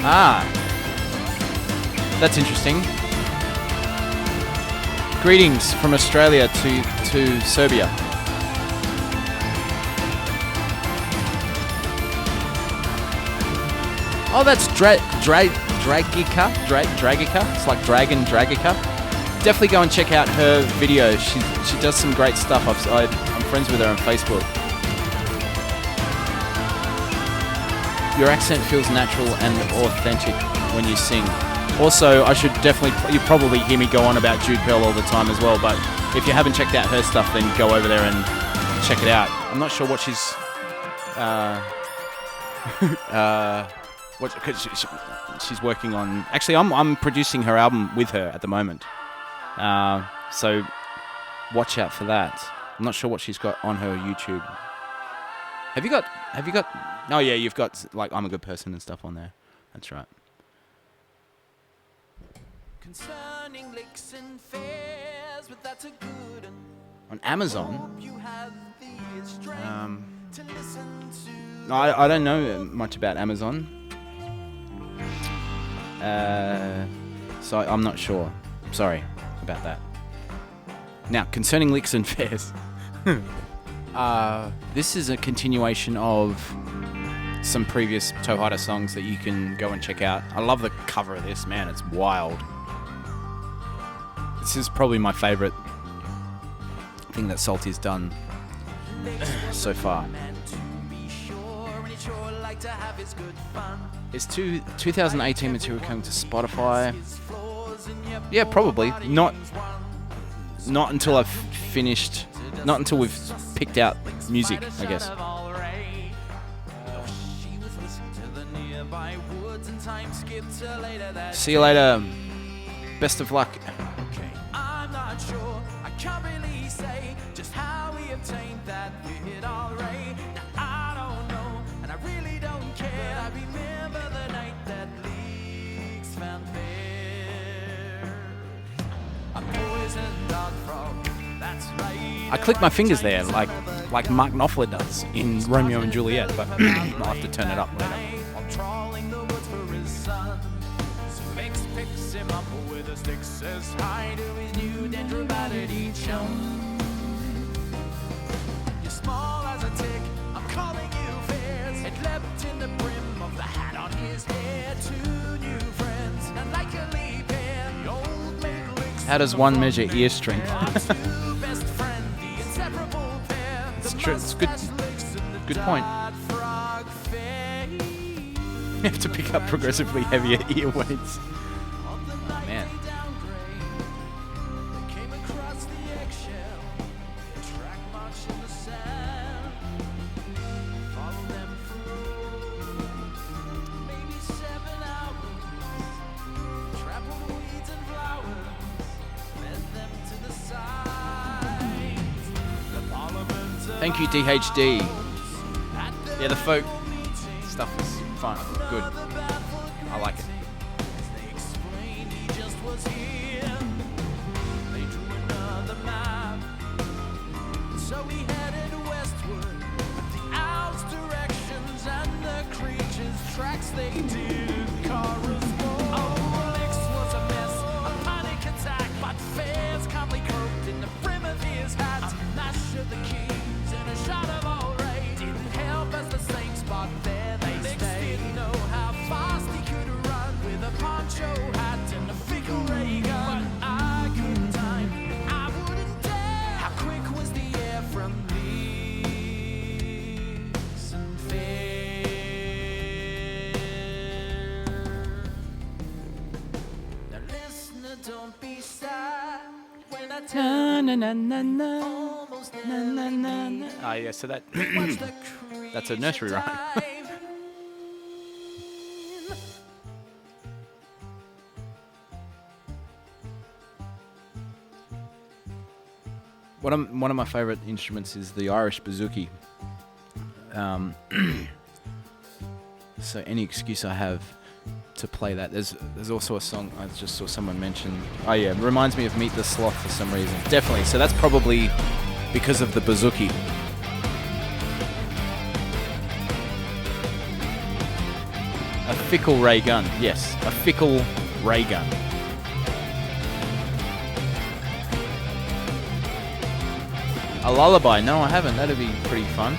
Ah, that's interesting. Greetings from Australia to Serbia. Oh, that's Dragica. Dragica. It's like Dragon Dragica. definitely go and check out her video. She does some great stuff. I'm friends with her on Facebook. Your accent feels natural and authentic when you sing. Also, I should definitely, you probably hear me go on about Jude Pearl all the time as well, but if you haven't checked out her stuff, then go over there and check it out. I'm not sure what she's, she's working on. Actually, I'm producing her album with her at the moment. So watch out for that. I'm not sure what she's got on her YouTube. Have you got, oh yeah, you've got like I'm a Good Person and stuff on there. That's right. Concerning licks and fares, but that's a good one. On Amazon, Hope you have the strength to listen to. no, I don't know much about Amazon. So I'm not sure. Sorry about that. Now, concerning licks and fares. This is a continuation of some previous Toehider songs that you can go and check out. I love the cover of this, man. It's wild. This is probably my favorite thing that Salty's done so far. It's 2018 material coming to Spotify. Yeah, probably. Not until I've finished. Not until we've picked out music, I guess. See you later. Best of luck. I'm not sure. I can't really say just how we obtained that weird array. Now I don't know, and I really don't care. I remember the night that leaks found fair. A poisoned dog frog. That's right. I click my fingers there, like Mark Knopfler does in Romeo and Juliet, but I'll have to turn it up later. I'm trawling the woods for his son. So Mix picks him up with a stick, says hi to his new dendrobatid chum. You're small as a tick, I'm calling you fairs. It leapt in the brim of the hat on his head. Two new friends, and like a leap pair, the old maid licks. How does one measure ear strength? Two best friend, the inseparable pair. It's true. It's good. Good point. You have to pick up progressively heavier ear weights. Oh, man. Thank you, DHD. Yeah, the folk stuff is fun. Good. I like it. So we headed westward with the owl's directions and the creature's tracks they didn't correspond. Oh, Alex was a mess, a panic attack, but Fair's calmly croaked in the brim of his hat. A mash of the keys and a shot of all right didn't help as the same spot there they stayed. Didn't know how fast he could run with a poncho hat and a fickle ray gun. But I couldn't time, I wouldn't dare. How quick was the air from leaves and fair? Now listener, don't be sad when I tell almost every Ah, yeah. So that Watch the that's a nursery rhyme. dive. one of my favorite instruments is the Irish bouzouki. So any excuse I have to play that. There's also a song I just saw someone mention. Oh yeah, it reminds me of Meet the Sloth for some reason. Definitely. So that's probably because of the bouzouki. A fickle ray gun. Yes, a fickle ray gun. A lullaby? No, I haven't. That'd be pretty fun.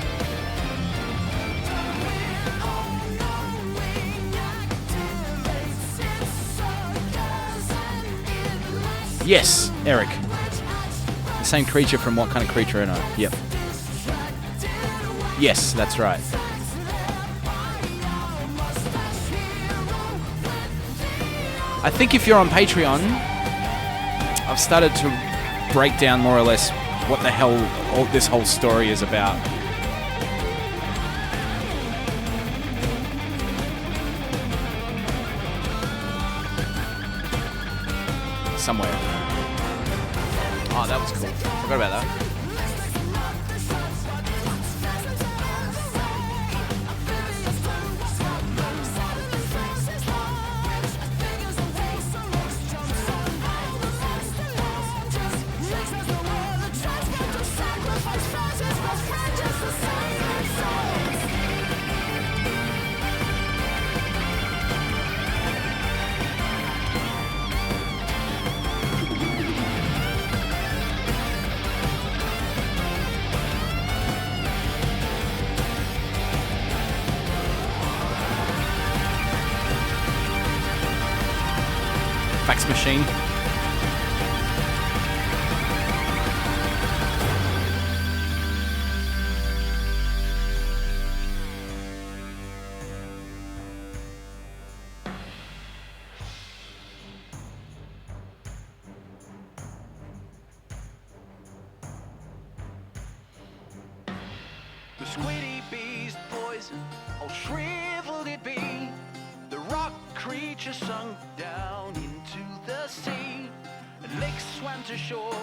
Yes, Eric. The same creature from What Kind of Creature Am I? Yep. Yes, that's right. I think if you're on Patreon, I've started to break down more or less what the hell this whole story is about. Somewhere. Oh, that was cool. Forgot about that. Fax machine. The squiddy beast poison, all shriveled it be. The rock creature sunk down into the sea. And Lick swam to shore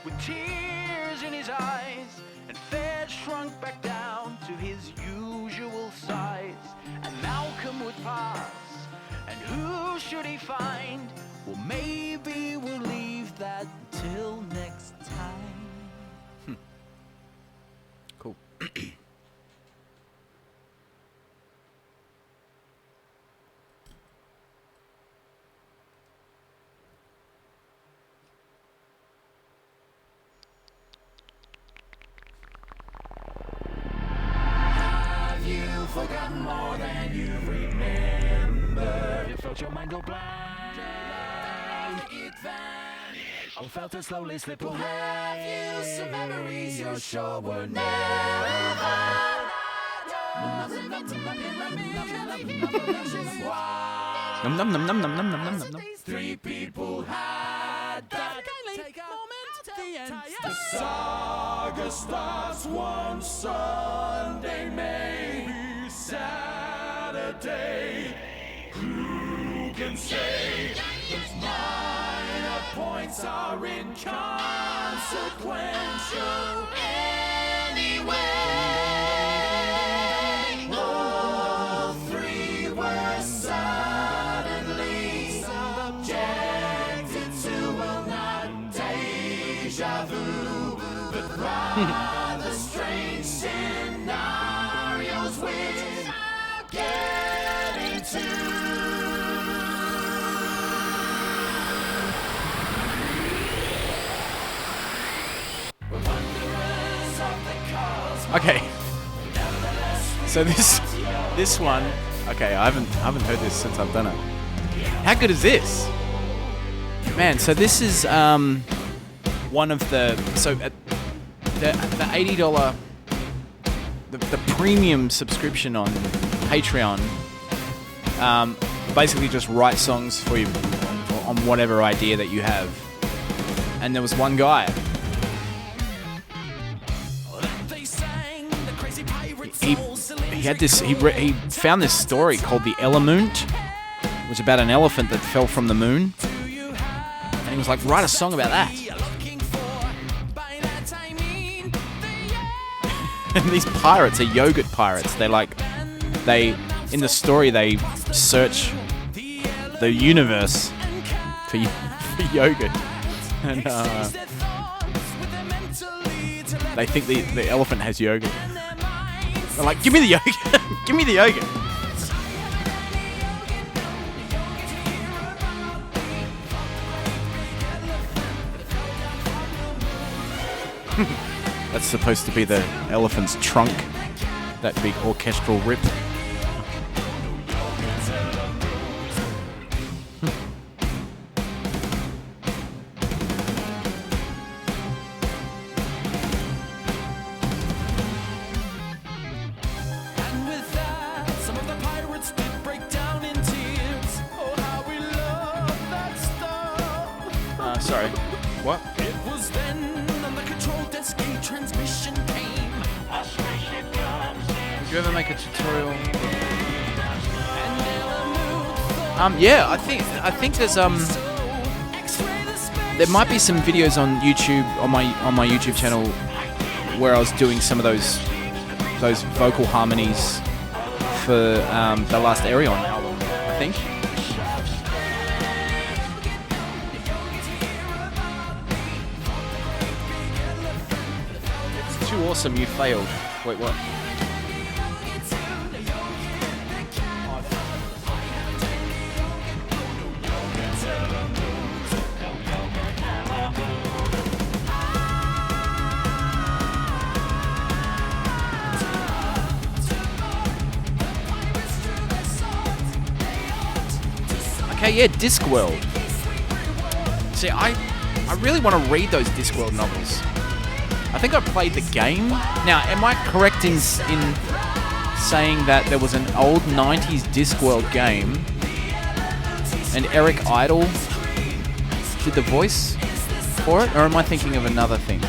with tears in his eyes. And Fed shrunk back down to his usual size. And Malcolm would pass, and who should he find? Well, maybe we'll leave that till next time. Cool. Forgotten more than you remember. You felt your mind go blank. It vanished. Or felt it slowly slip away. Have you some memories you're sure were never? Num num num num num num num num num. Three people had that. Take a moment at the end. The saga starts one Sunday, maybe Saturday. Who can say? Those minor points are inconsequential anyway. All three were suddenly subjected to, well, not deja vu, but rather strange scenarios without getting to. Okay. So this one, okay, I haven't heard this since I've done it. How good is this? Man, so this is one of the at the $80 the premium subscription on Patreon basically just write songs for you on whatever idea that you have. And there was one guy. He had this. He found this story called "The Elemunt," which was about an elephant that fell from the moon, and he was like, "Write a song about that." And these pirates are yogurt pirates. They in the story they search the universe for yogurt, and they think the elephant has yogurt. They're like, give me the yogurt. Give me the yogurt. That's supposed to be the elephant's trunk. That big orchestral rip. Sorry. What? It was then on the control desk a transmission came. A spaceship comes in. Did you ever make a tutorial? And Ella moved Yeah, I think there's X-ray the space. there might be some videos on YouTube on my YouTube channel where I was doing some of those vocal harmonies for the last Arion album, I think. It's too awesome, you failed. Wait, what? Okay, yeah, Discworld. See, I really want to read those Discworld novels. I think I played the game. Now, am I correct in saying that there was an old 90s Discworld game and Eric Idle did the voice for it? Or am I thinking of another thing?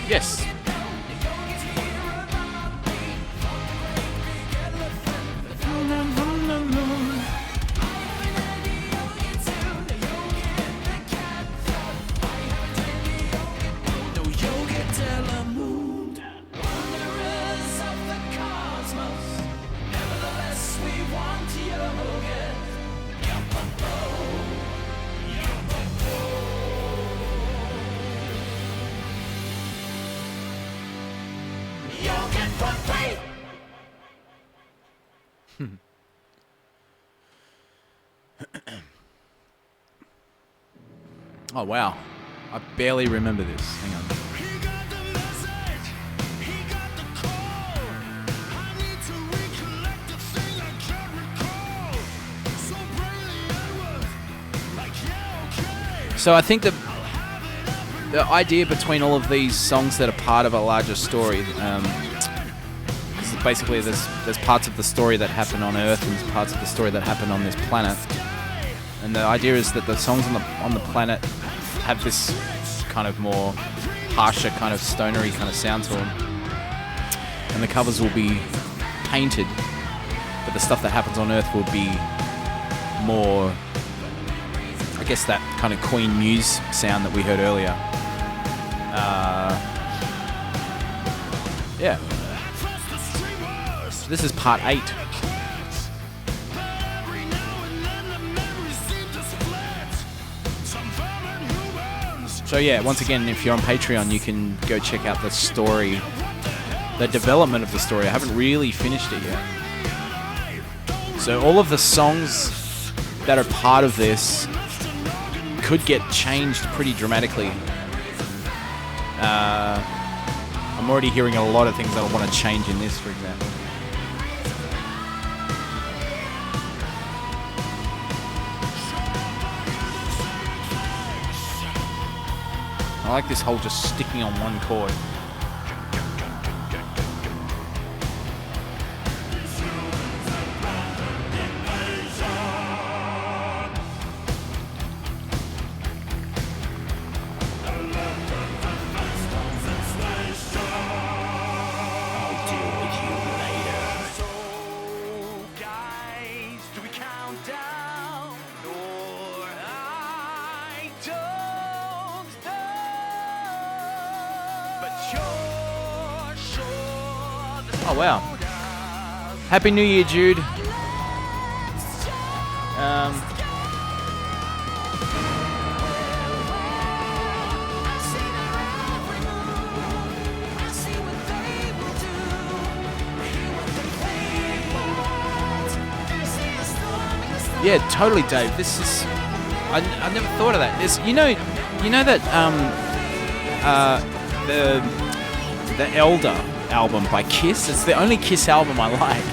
Yes. Oh wow, I barely remember this. Hang on. He got the message, he got the call. I need to recollect the thing I can't recall. So brilliant, like yeah, okay. So I think the idea between all of these songs that are part of a larger story, because basically there's parts of the story that happen on Earth and there's parts of the story that happen on this planet, and the idea is that the songs on the planet have this kind of more harsher, kind of stonery kind of sound to them, and the covers will be painted, but the stuff that happens on Earth will be more, I guess, that kind of Queen Muse sound that we heard earlier. Yeah. So this is part 8. So yeah, once again, if you're on Patreon, you can go check out the story, the development of the story. I haven't really finished it yet. So all of the songs that are part of this could get changed pretty dramatically. I'm already hearing a lot of things that I want to change in this, for example. I like this whole just sticking on one chord. I'll deal with you later. Oh wow! Happy New Year, Jude. Yeah, totally, Dave. This is. I never thought of that. There's, you know that the Elder album by Kiss. It's the only Kiss album I like.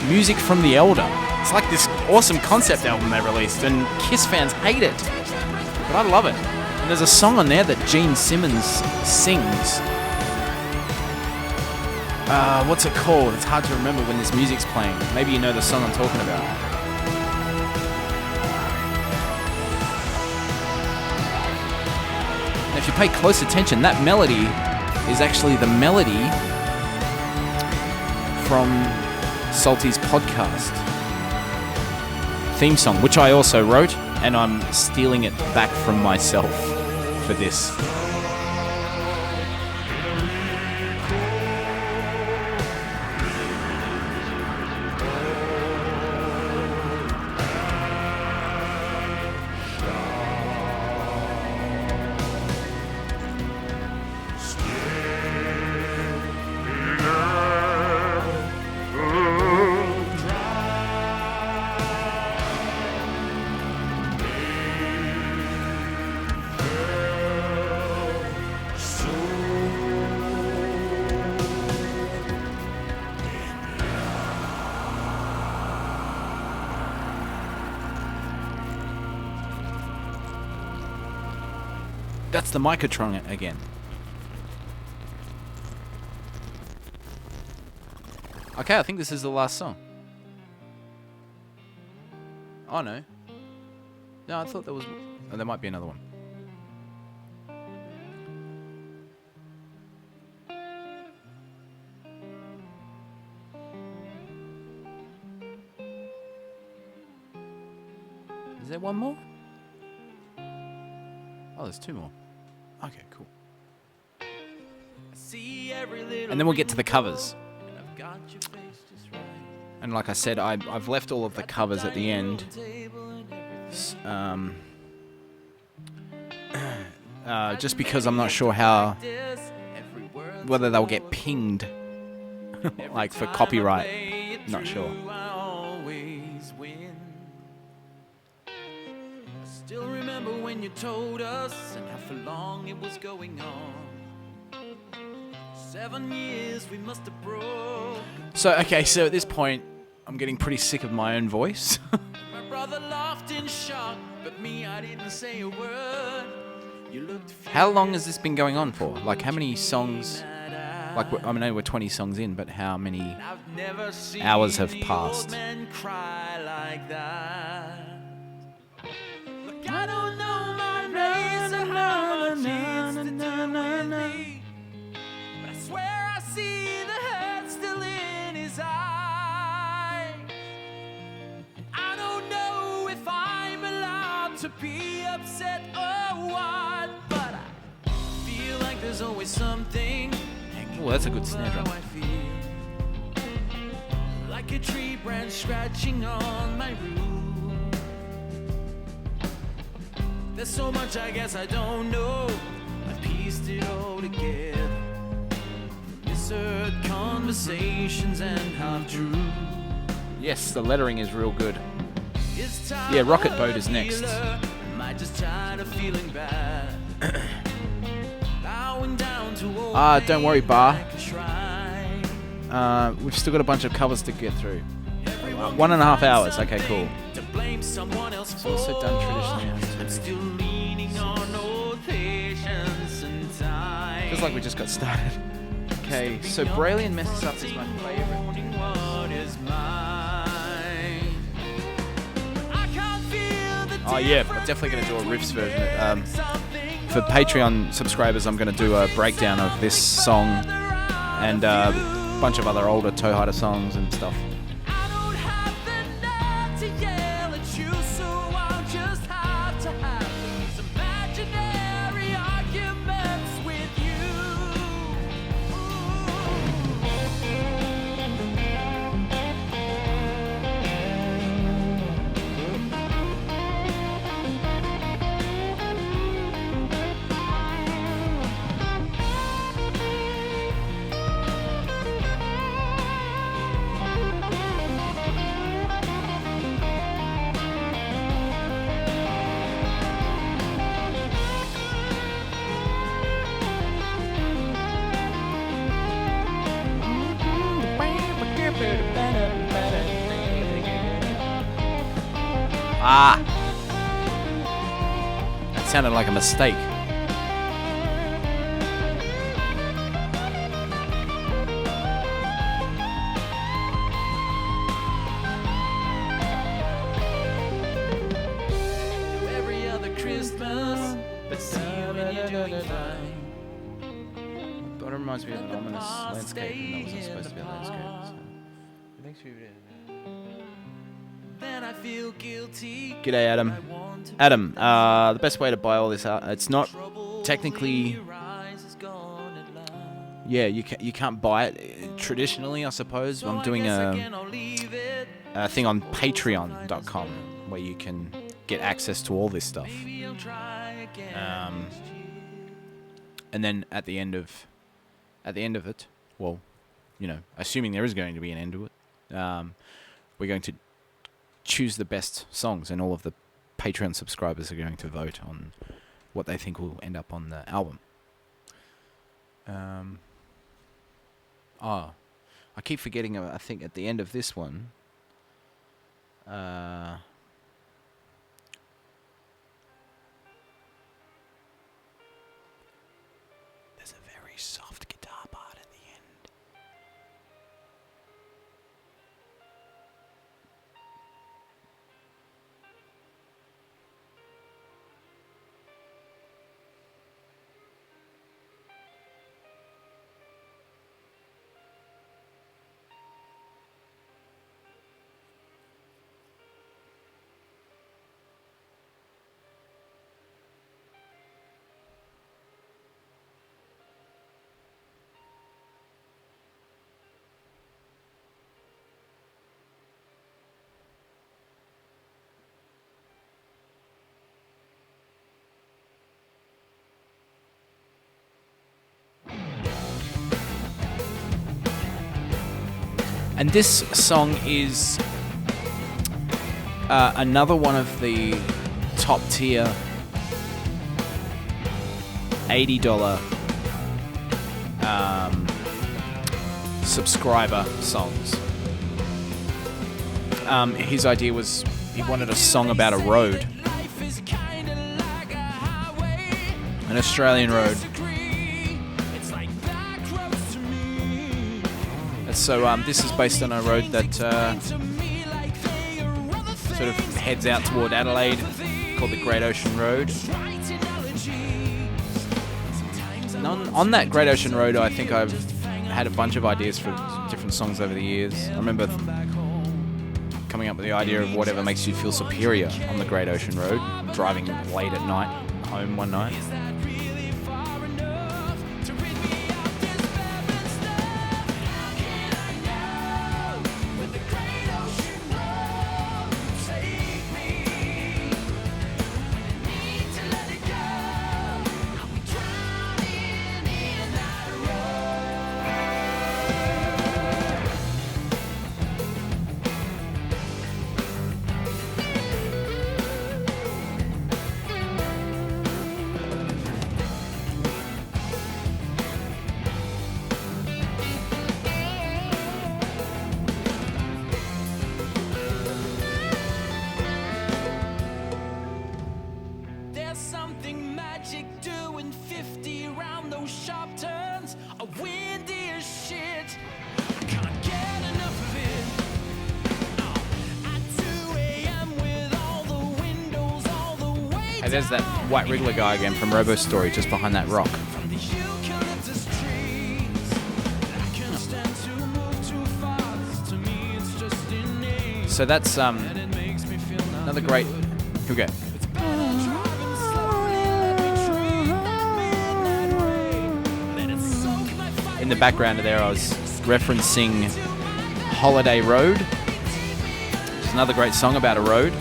Music from the Elder. It's like this awesome concept album they released, and Kiss fans hate it, but I love it. And there's a song on there that Gene Simmons sings. What's it called? It's hard to remember when this music's playing. Maybe you know the song I'm talking about. And if you pay close attention, that melody is actually the melody from Salty's podcast theme song, which I also wrote, and I'm stealing it back from myself for this. That's the Microtron again. Okay, I think this is the last song. Oh no. No, I thought there was... Oh, there might be another one. Is there one more? Oh, there's two more. Okay, cool. And then we'll get to the covers. And like I said, I've left all of the covers at the end. Just because I'm not sure whether they'll get pinged, like for copyright. Not sure. Still remember when you told us and how for long it was going on. 7 years we must have broke. So okay, so at this point, I'm getting pretty sick of my own voice. My brother laughed in shock, but me, I didn't say a word. You looked. How long has this been going on for? Like how many songs? Like I know we're 20 songs in, but how many hours have passed? Men cry like that. Look, I don't know my race or how much it's to do with me, but I swear I see the hurt still in his eyes. And I don't know if I'm allowed to be upset or what, but I feel like there's always something. Oh, that's a good snare drum. Like a tree branch scratching on my roof. There's so much I guess I don't know. I pieced it all together. Misheard conversations and half true. Yes, the lettering is real good. Yeah, Rocket Boat is next. Am I just tired of feeling bad? Don't worry, Bar. We've still got a bunch of covers to get through. 1.5 hours. Okay, cool. It's also done traditionally. Feels like we just got started. Okay, so Braylon Messes Up is my favorite. Oh yeah, I'm definitely going to do a riffs version. For Patreon subscribers, I'm going to do a breakdown of this song and a bunch of other older Toehider songs and stuff. Ah! That sounded like a mistake. Every other Christmas, but see you when you're doing fine. But it reminds me of an ominous landscape, and that wasn't supposed to be a landscape. So. Then I feel guilty. G'day, Adam. Adam, the best way to buy all this art, it's not technically... Yeah, you can't buy it traditionally, I suppose. I'm doing a thing on patreon.com where you can get access to all this stuff. And then at the end of it, well, you know, assuming there is going to be an end to it, we're going to choose the best songs, and all of the Patreon subscribers are going to vote on what they think will end up on the album. I keep forgetting, I think at the end of this one, there's a very soft guitar part at the end. And this song is another one of the top tier $80 subscriber songs. His idea was he wanted a song about a road, an Australian road. So this is based on a road that sort of heads out toward Adelaide, called the Great Ocean Road. And on that Great Ocean Road, I think I've had a bunch of ideas for different songs over the years. I remember coming up with the idea of Whatever Makes You Feel Superior on the Great Ocean Road, driving late at night home one night. There's that White Wriggler guy again from Robo Story just behind that rock. So that's another great... Here we go. In the background of there I was referencing Holiday Road. It's another great song about a road.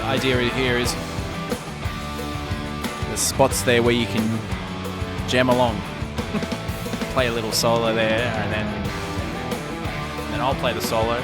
idea here is there's spots there where you can jam along. Play a little solo there, and then I'll play the solo.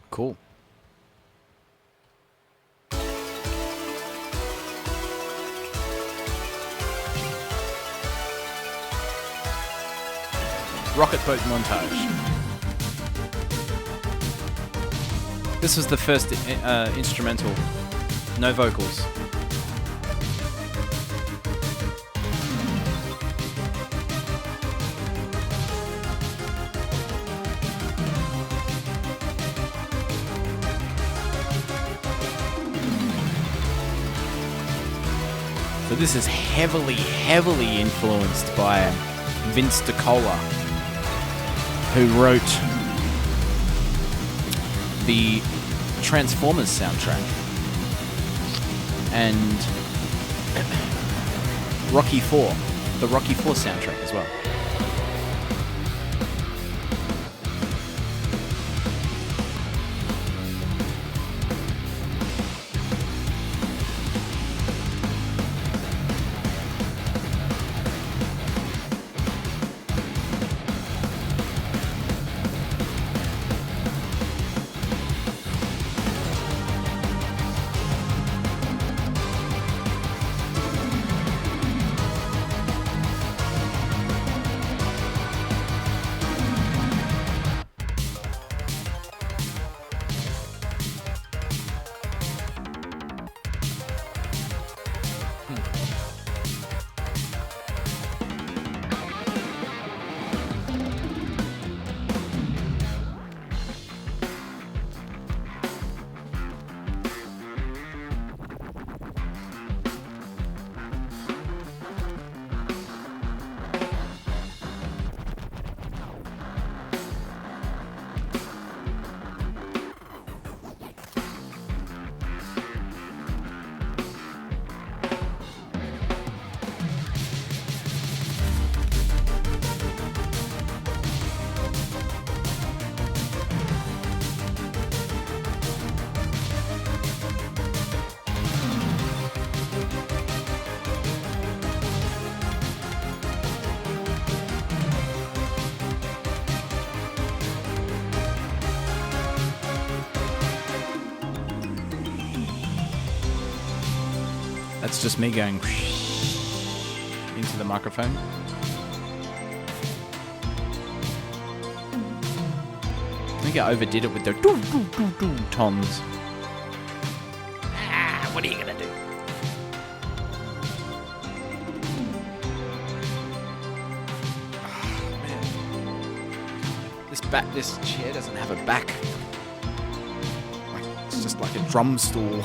Cool. Rocket boat montage. This was the first instrumental, no vocals. So this is heavily influenced by Vince DiCola, who wrote the Transformers soundtrack and Rocky IV, the Rocky IV soundtrack as well. That's just me going into the microphone. I think I overdid it with the toms. What are you gonna do? Oh, man. This chair doesn't have a back. It's just like a drum stool.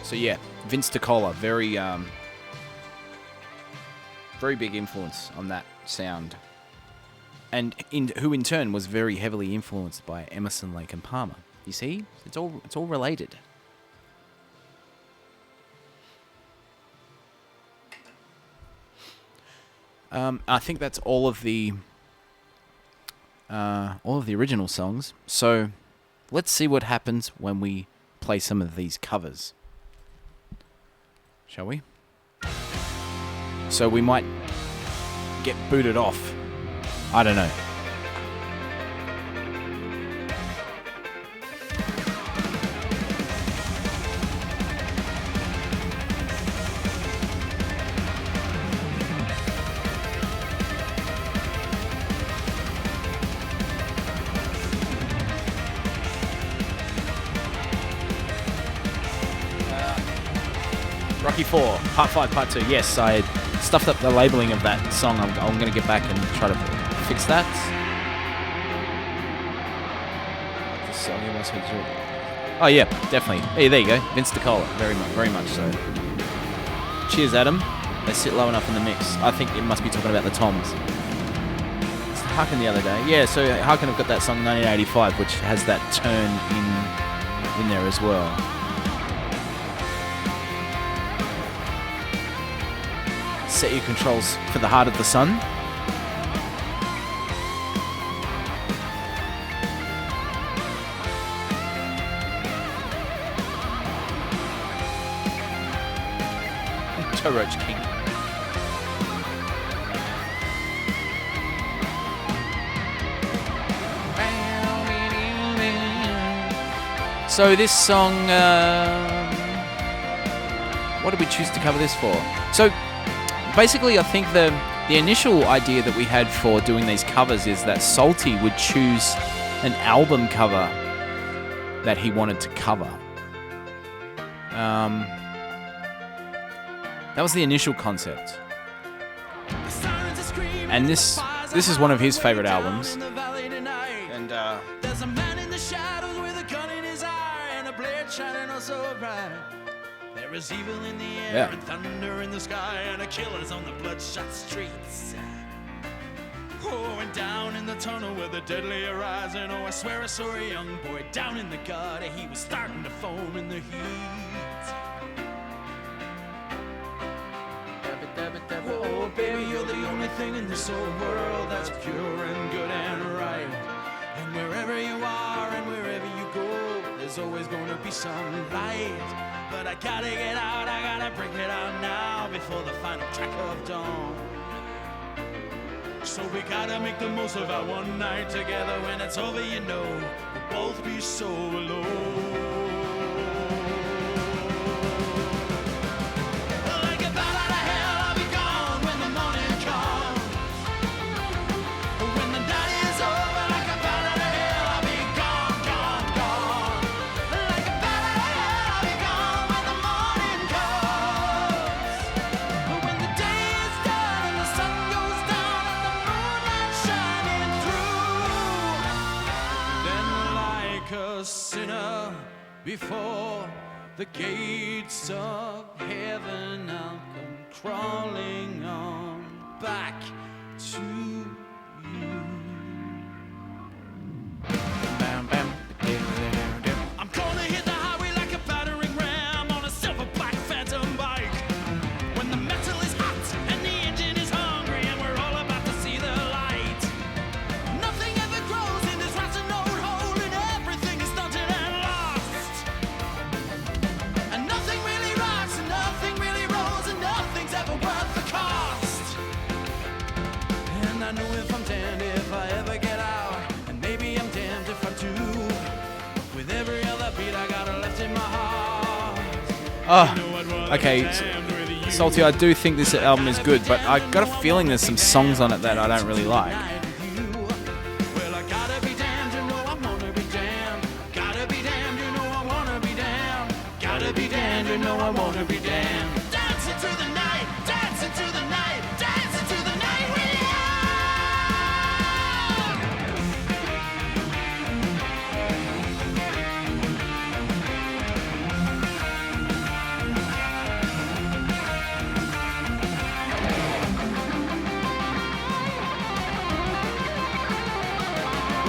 So yeah, Vince DiCola, very big influence on that sound, and who in turn was very heavily influenced by Emerson, Lake and Palmer. You see, it's all related. I think that's all of the original songs. So let's see what happens when we play some of these covers. Shall we? So we might get booted off. I don't know. Rocky 4, Part 5, Part 2. Yes, I stuffed up the labeling of that song. I'm going to get back and try to fix that. Oh yeah, definitely. Hey, there you go. Vince DiCola. Very much so. Cheers, Adam. They sit low enough in the mix. I think it must be talking about the toms. It's Harkin the other day. Yeah, so Harkin have got that song 1985, which has that turn in there as well. Set your controls for the heart of the sun. Roach King. So this song, what did we choose to cover this for? So basically I think the initial idea that we had for doing these covers is that Salty would choose an album cover that he wanted to cover. That was the initial concept. And this is one of his favorite albums. And there's a man in the shadows with a gun in his eye and a blade shining oh so bright. There is evil in the air and thunder in the sky and a killer's on the bloodshot streets. Oh, and down in the tunnel where the deadly horizon. Oh, I swear I saw a young boy down in the gutter. He was starting to foam in the heat. Oh, baby, you're the only thing in this whole world that's pure and good and right. And wherever you are and wherever you go, there's always gonna be some light. But I gotta get out, I gotta break it out now before the final crack of dawn. So we gotta make the most of our one night together. When it's over, you know, we'll both be so alone. Before the gates of heaven, I'll come crawling on back to you. I'm gonna hit the highway like a battering ram on a silver black phantom bike. When the metal is hot and the engine is hungry and we're all about to see the light. Nothing ever grows in this rotten old hole and everything is stunted and lost. And nothing really rocks and nothing really rolls and nothing's ever worth the cost. And I know if I'm damned if I ever get out, and maybe I'm damned if I do. With every other beat I got left in my heart. Oh, okay. Salty, I do think this album is good, but I got a feeling there's some songs on it that I don't really like. Well, I gotta be damned, you know I wanna be damned. Gotta be damned, you know I wanna be damned. Gotta be damned, you know I wanna be damned. Dancing through the night, dancing through the night, dancing through the night with you.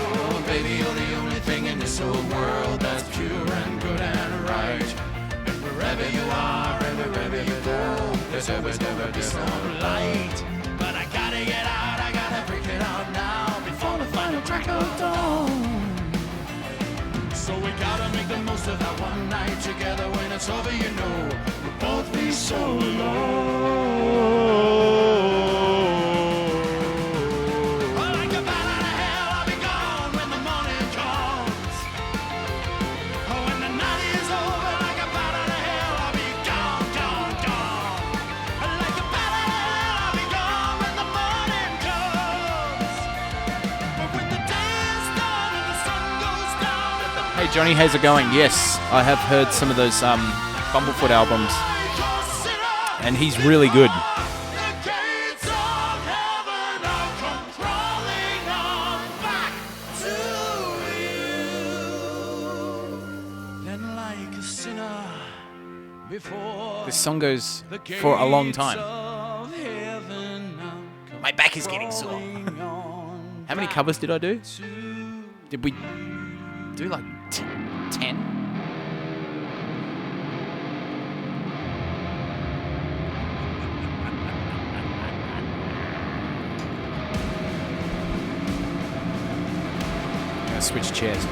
Oh, baby, you're the only thing in this whole world that's pure and good and right. And wherever you are and wherever you go, there's always gonna be some light. But I gotta get out, I gotta break it out now before the final crack of dawn. So we gotta make the most of that one night together. When it's over, you know, we'll both be so alone. Like a bat out of hell, I'll be gone when the morning comes. Oh, when the night is over, like a bat out of hell, I'll be gone, gone, gone. Like a bat out of hell, I'll be gone when the morning comes. But when the day is done and the sun goes down and the Hey Johnny, how's it going? Yes, I have heard some of those Bumblefoot albums. night goes in And he's really good. This song goes for a long time. My back is getting sore. How many covers did I do? Did we do like 10? I'm gonna switch chairs.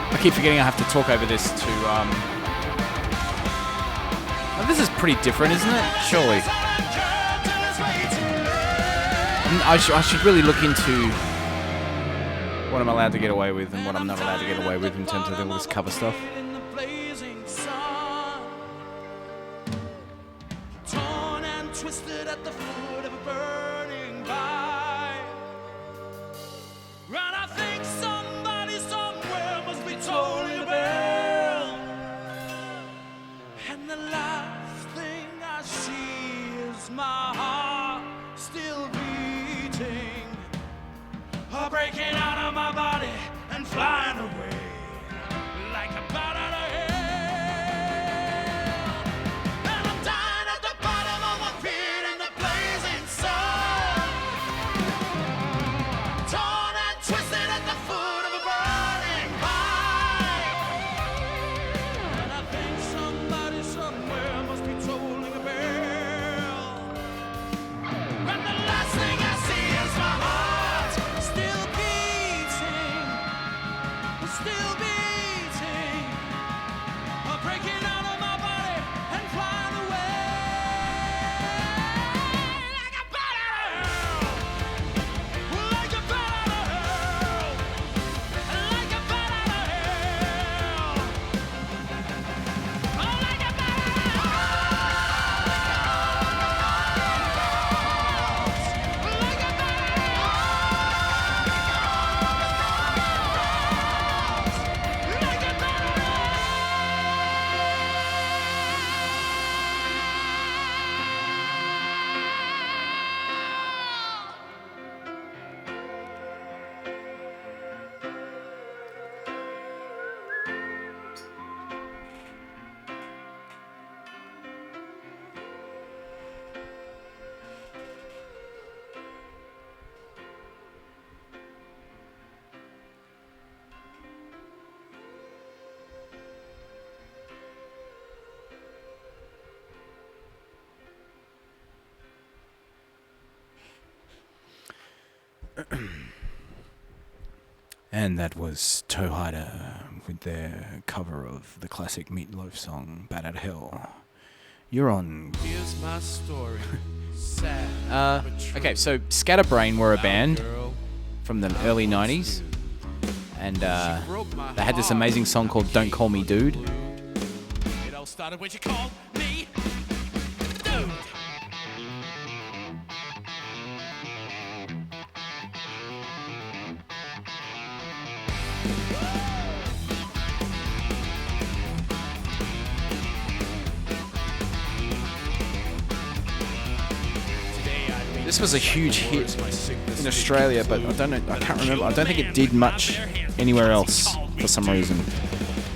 I keep forgetting I have to talk over this to, oh, this is pretty different, isn't it? Surely. I should really look into what I'm allowed to get away with and what I'm not allowed to get away with in terms of all this cover stuff. Torn and twisted at the foot of a burning pie. And I think somebody somewhere must be tolling a bell. And the last thing I see is my heart still beating, breaking out of my body and flying away like a bat out of hell. And I'm dying at the bottom of my pit in the blazing sun, torn and twisted at the foot of a burning pine. And I think somebody somewhere must be tolling a bell. And the last thing I see is my heart still beating, breaking out of my body and flying away like a bat out of hell, like a bat out of hell, like a bat out of hell, oh, like a bat out of hell, like a bat out of And that was Toehider with their cover of the classic Meatloaf song, Bat Out of Hell. You're on... Here's my story. Sad. Okay, so Scatterbrain were a band from the early 90s. And they had this amazing song called Don't Call Me Dude. It all started when she called me dude. This was a huge hit in Australia, but I don't know, I can't remember. I don't think it did much anywhere else for some reason.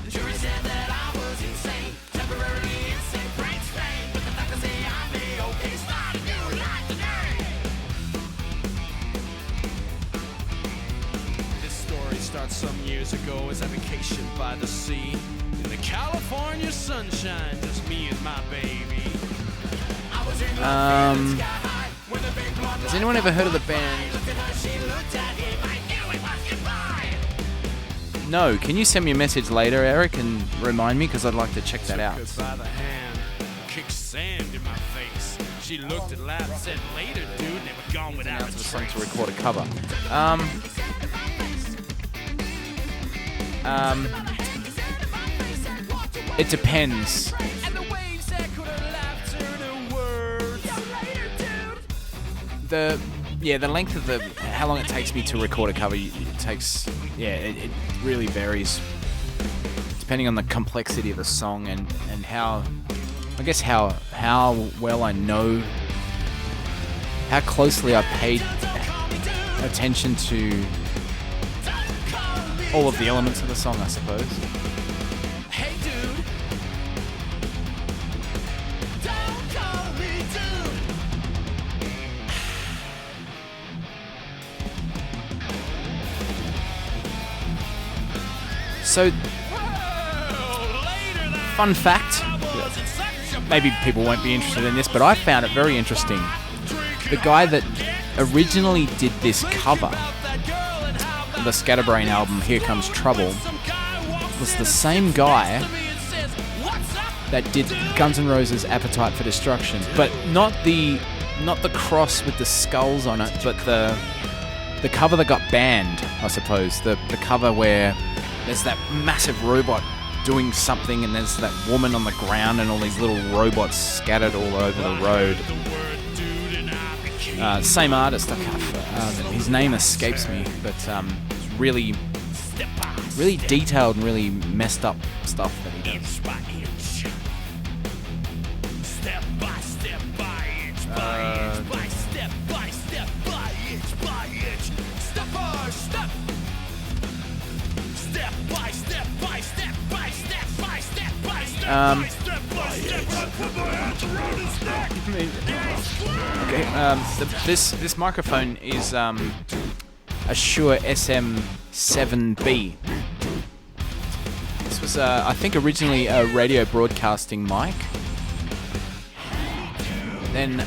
Jury said that I start some years ago as I vacationed by the sea. In the California sunshine, just me and my baby. I was in love sky high, when the big blonde Has anyone ever heard of the band? she looked at him, I knew it was goodbye. No. Can you send me a message later, Eric, and remind me? Because I'd like to check that out. Took her by the hand, kicked sand in my face. She looked and laughed, said later, dude, they were gone without Out a to the song trace. to record a cover. It depends. And the waves that could have laughed to words. The length of how long it takes me to record a cover, it really varies depending on the complexity of the song and how, I guess how well I know, how closely I paid attention to all of the elements of the song, I suppose. Hey dude, don't call me dude. So, fun fact, maybe people won't be interested in this, but I found it very interesting. The guy that originally did this cover, the Scatterbrain album, Here Comes Trouble, was the same guy that did Guns N' Roses' Appetite for Destruction, but not the cross with the skulls on it, but the cover that got banned, I suppose. The cover where there's that massive robot doing something and there's that woman on the ground and all these little robots scattered all over the road. Same artist, I can't, his name escapes me, but really detailed and really messed up stuff that he does. Step by step by inch by inch by step by step by inch by inch. Step by step. Step by step by step by step by step by step by step by step. Okay, this microphone is a Shure SM7B. This was, I think, originally a radio broadcasting mic. Then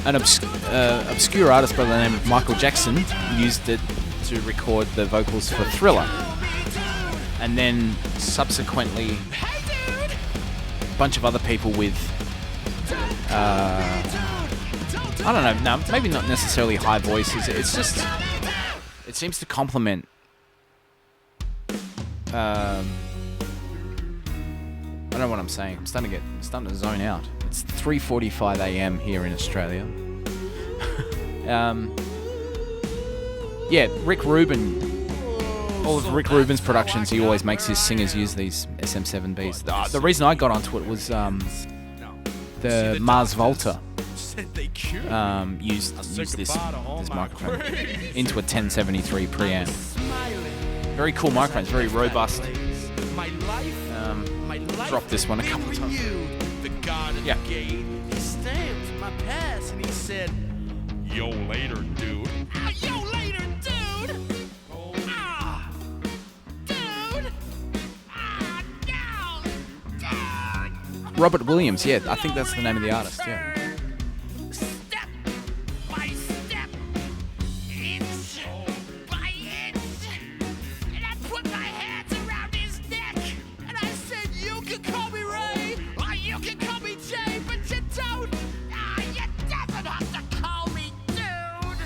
an obscure artist by the name of Michael Jackson used it to record the vocals for Thriller. And then subsequently, a bunch of other people with, I don't know, no, maybe not necessarily high voices. It's just, it seems to complement. I don't know what I'm saying. I'm starting to zone out. It's 3:45 a.m. here in Australia. Yeah, Rick Rubin. All of Rick Rubin's productions, he always makes his singers use these SM7Bs. The reason I got onto it was the Mars Volta used this microphone into a 1073 preamp. Very cool microphone, it's very robust. Dropped this one a couple of times. Yeah. He stamped my pass and he said, "Yo later, dude." Yo later, dude. Dude. No. Dude. Robert Williams, yeah, I think that's the name of the artist, yeah. Step by step, inch by inch, and I put my hands around his neck, and I said, "You can call me Ray, or you can call me Jay, but you don't. You doesn't have to call me dude."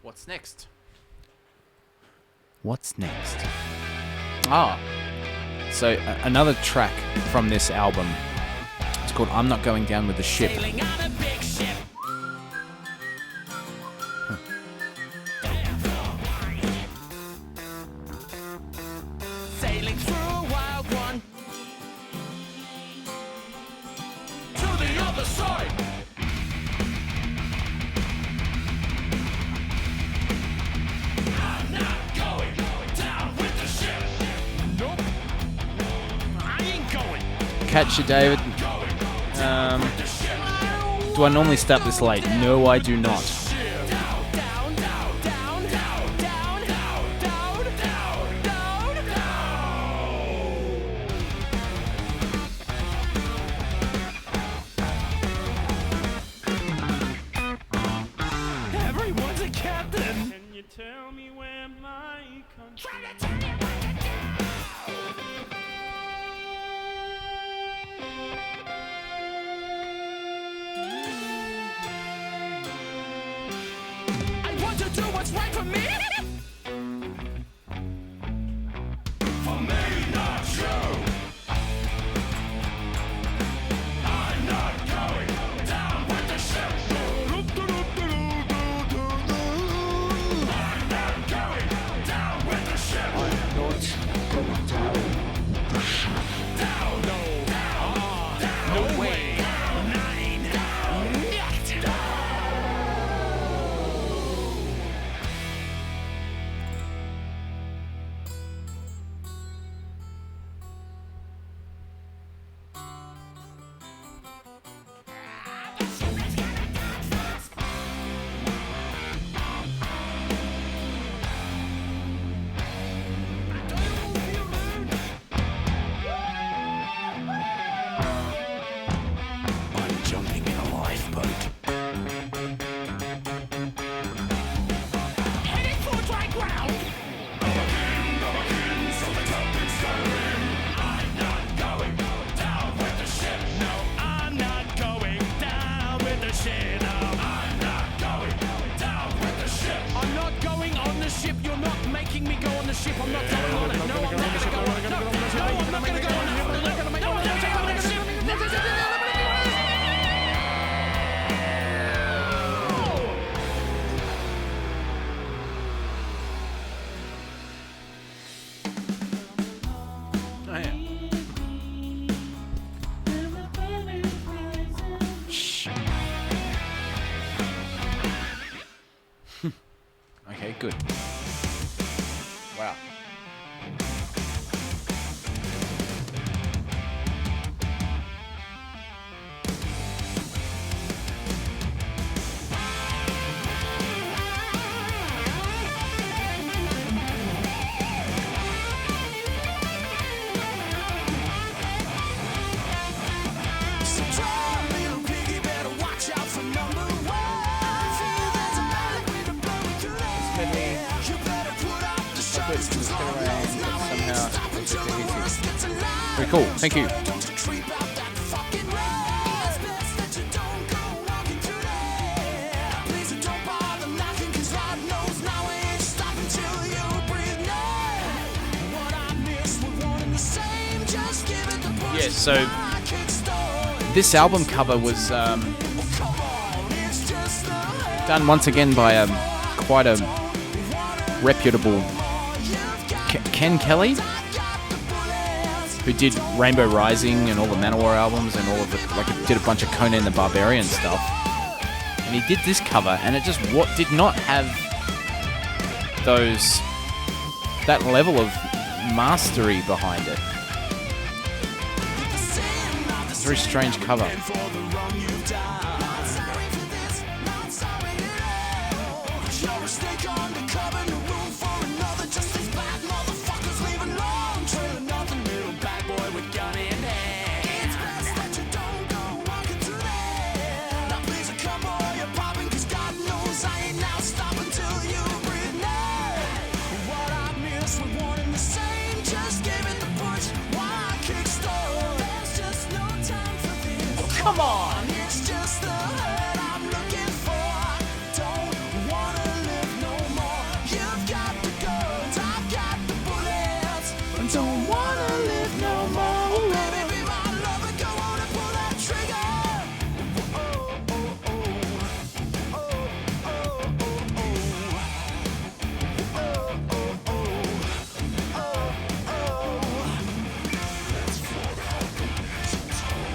What's next? What's next? Ah, so another track from this album. It's called "I'm Not Going Down with the Ship." Sailing on a big ship. Sailing through a wild one to the other side. I'm not going down with the ship. Nope. I ain't going. Catch you, David. With the ship. Do I normally start this late? No, I do not. Everyone's a captain. Can you tell me where my country? I want to do what's right for me. For me, not you. I'm not going down with the ship. I'm not going down with the ship. Down, no, no way. Nine, not down. I'm jumping in a lifeboat. Heading for dry ground. I'm not going down with the ship. No, I'm not going down with the ship. No, I'm not going down with the ship. I'm not going on the ship. You're not making me go on the ship. I'm not going on it. No, I'm not going to go on it. No, I'm not going to go on it. I'm not going to make no, I'm not going on the ship. Oh, yeah. Shh. Okay, good. Wow. So try, little piggy, better watch out for number one. Feel there's a magic way to blow through there. You better put up the shutters, 'cause Lord knows now we ain't stopping till the worst gets alive. Very cool. Thank you. Don't you creep out that fucking road. It's best that you don't go walking through there. Please don't bother knocking, 'cause Lord knows now we ain't stopping till you breathe now. What I miss, we're one and the same. Just give it the push. Yeah, so I kick stone. this album cover was Come on, it's just the done once again by quite a reputable Ken Kelly, who did Rainbow Rising and all the Manowar albums and all of the, like, did a bunch of Conan the Barbarian stuff. And he did this cover, and it just did not have that level of mastery behind it. It's a very strange cover. Come on! It's just the hurt I'm looking for. Don't wanna live no more. You've got the guns, I've got the bullets. Don't wanna live no more. Oh, baby, be my lover, go on and pull that trigger. Oh, oh, oh. Oh, oh, oh, oh. Oh, oh, oh. Oh, oh. Let's float out the next time.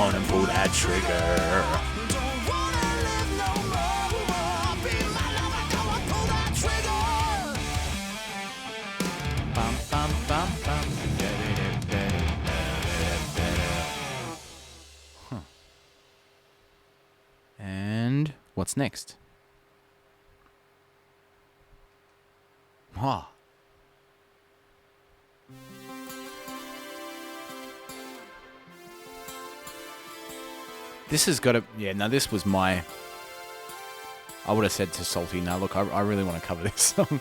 down and pull that trigger. Don't wanna live no more. Be my lover, come on, pull that trigger. Bum, bum, bum, bum. Huh. And what's next? Ah. This has got to... Yeah, no, this was my... I would have said to Salty, no, look, I really want to cover this song.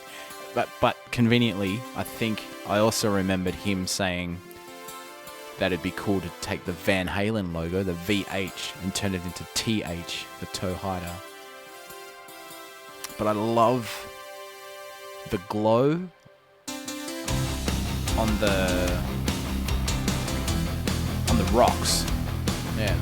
But conveniently, I think I also remembered him saying that it'd be cool to take the Van Halen logo, the VH, and turn it into TH for Toehider. But I love the glow on the rocks. Yeah.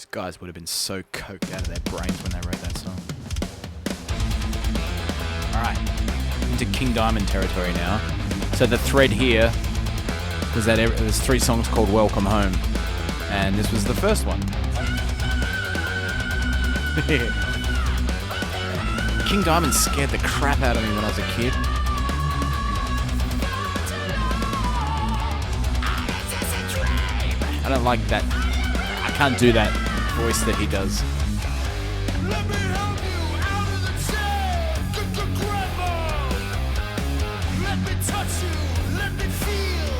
These guys would have been so coked out of their brains when they wrote that song. Alright, into King Diamond territory now. So the thread here was that there's 3 songs called Welcome Home, and this was the first one. King Diamond scared the crap out of me when I was a kid. I don't like that. I can't do that voice that he does. Let me help you out of the chair. Grandma. Let me touch you. Let me feel.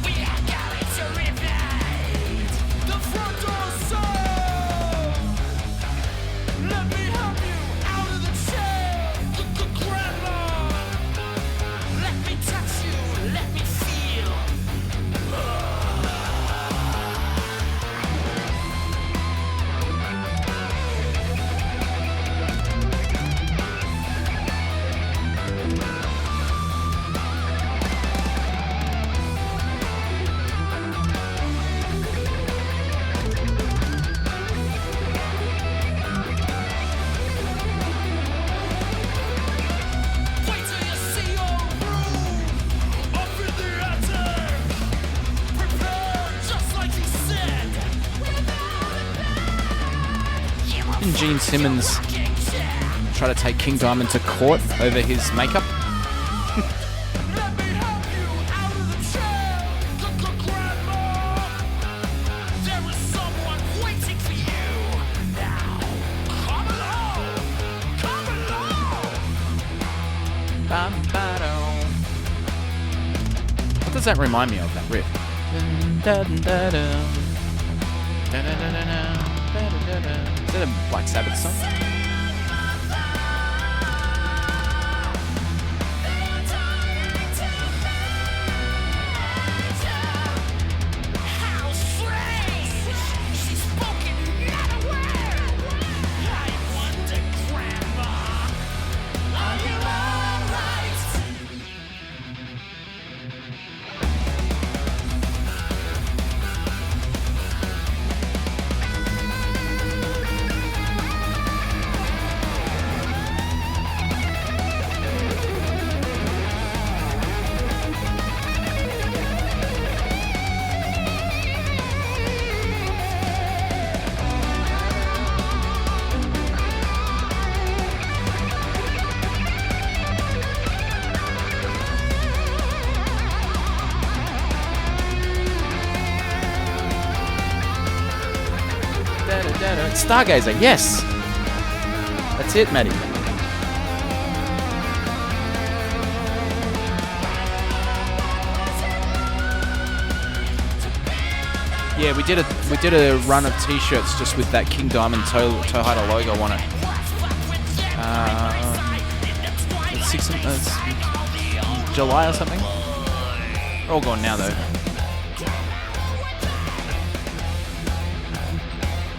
We are going to revive the front door soul. Let me help you out of the chair, Grandma. Let me touch you, let me feel. Wait till you see your room up in the attic. Prepare just like he said. Didn't Gene Simmons try to take King Diamond to court over his makeup? Let me help you out of the chair, Grandma. There is someone waiting for you now. Come along, come along. What does that remind me of, that riff? Is that a Black Sabbath song? How strange! She's spoken not a word. I wonder, Grandma, are you alright? Stargazer, yes! That's it, Maddie. Yeah, we did a run of t-shirts just with that King Diamond Toehider logo on it. It's July or something. They're all gone now though.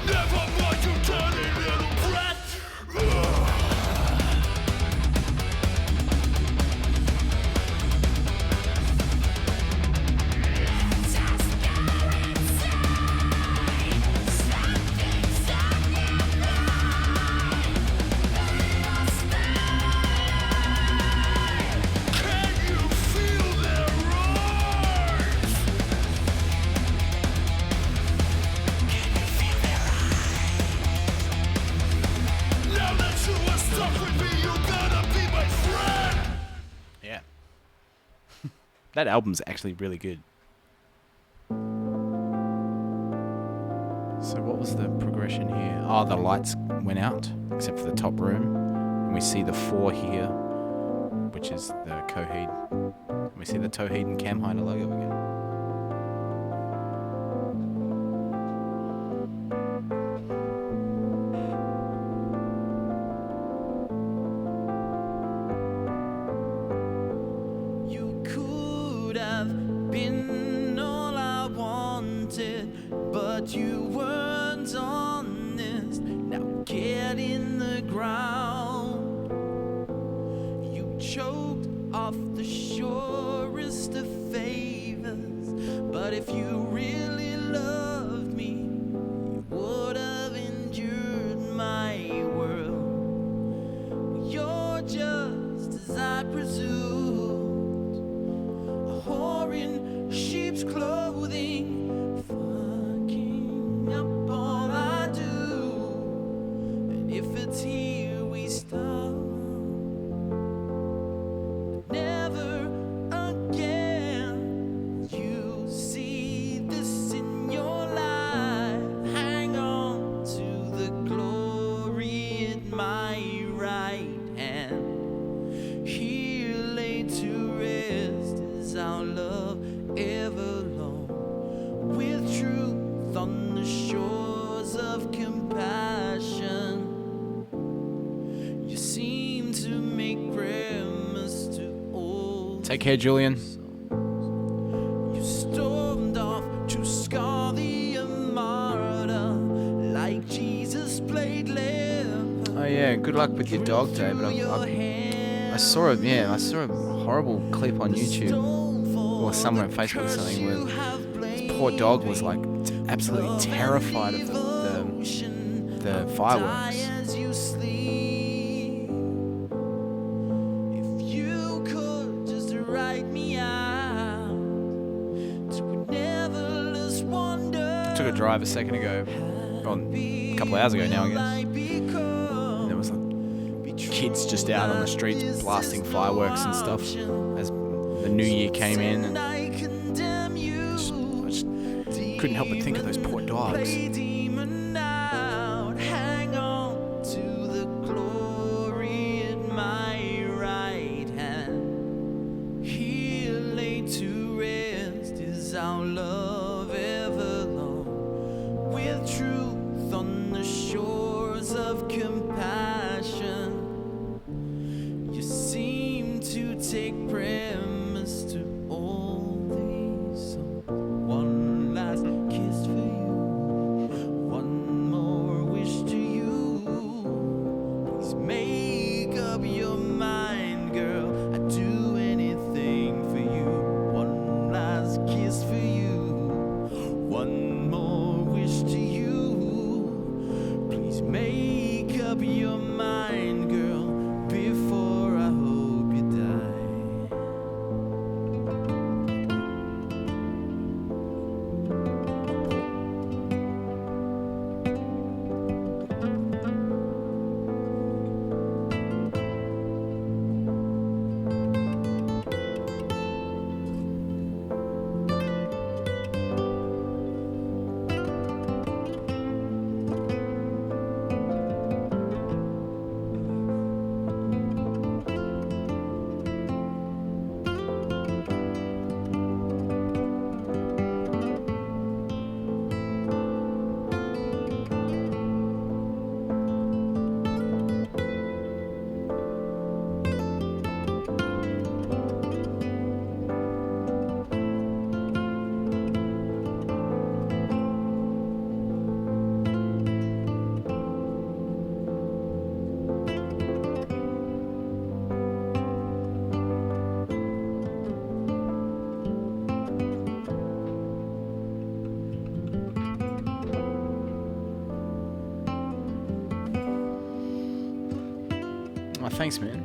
Never mind, you dirty little brat. Can you feel their roars? Can you feel their eyes? Now that you are stuck with me, you gotta be my friend. Yeah. That album's actually really good. So what was the progression here? Oh, the lights went out, except for the top room. And we see the 4 here, which is the Coheed. And we see the Toehider and Camhider logo again. You could have been all I wanted, but you weren't honest. get in the ground. You choked off the surest of favors, but if you really loved me, you would have endured my world. You're just as I presumed, a whore in sheep's clothing, fucking up all I do. And if it's here we stop, never again. You see this in your life. Hang on to the glory at my right hand. Here laid to rest is our love ever long, with truth on the shores of compassion. You seem to make premise to all. Take care, Julian. You stormed off to scar the martyr, like Jesus played leper. Oh yeah, good luck with your dog, David. I saw it. Yeah, I saw a horrible clip on YouTube or somewhere on Facebook or something where this poor dog was like absolutely terrified of the fireworks. As you sleep, if you could just write me out to a neverless wonder. Took a drive a second ago, or a couple of hours ago now, I guess. And there was like kids just out on the streets blasting fireworks and stuff as the new year came in, and I just couldn't help but think of those poor dogs. Hang on to the glory at my right hand. Here laid to rest is our love ever long, with truth on the shores of compassion. You seem to take premise to all these songs. One last kiss for you, one more wish to you. Please make up your mind, girl. I'd do anything for you. One last kiss for you, one more wish to you. Please make up your mind, girl, before I hope you die. Oh, thanks, man.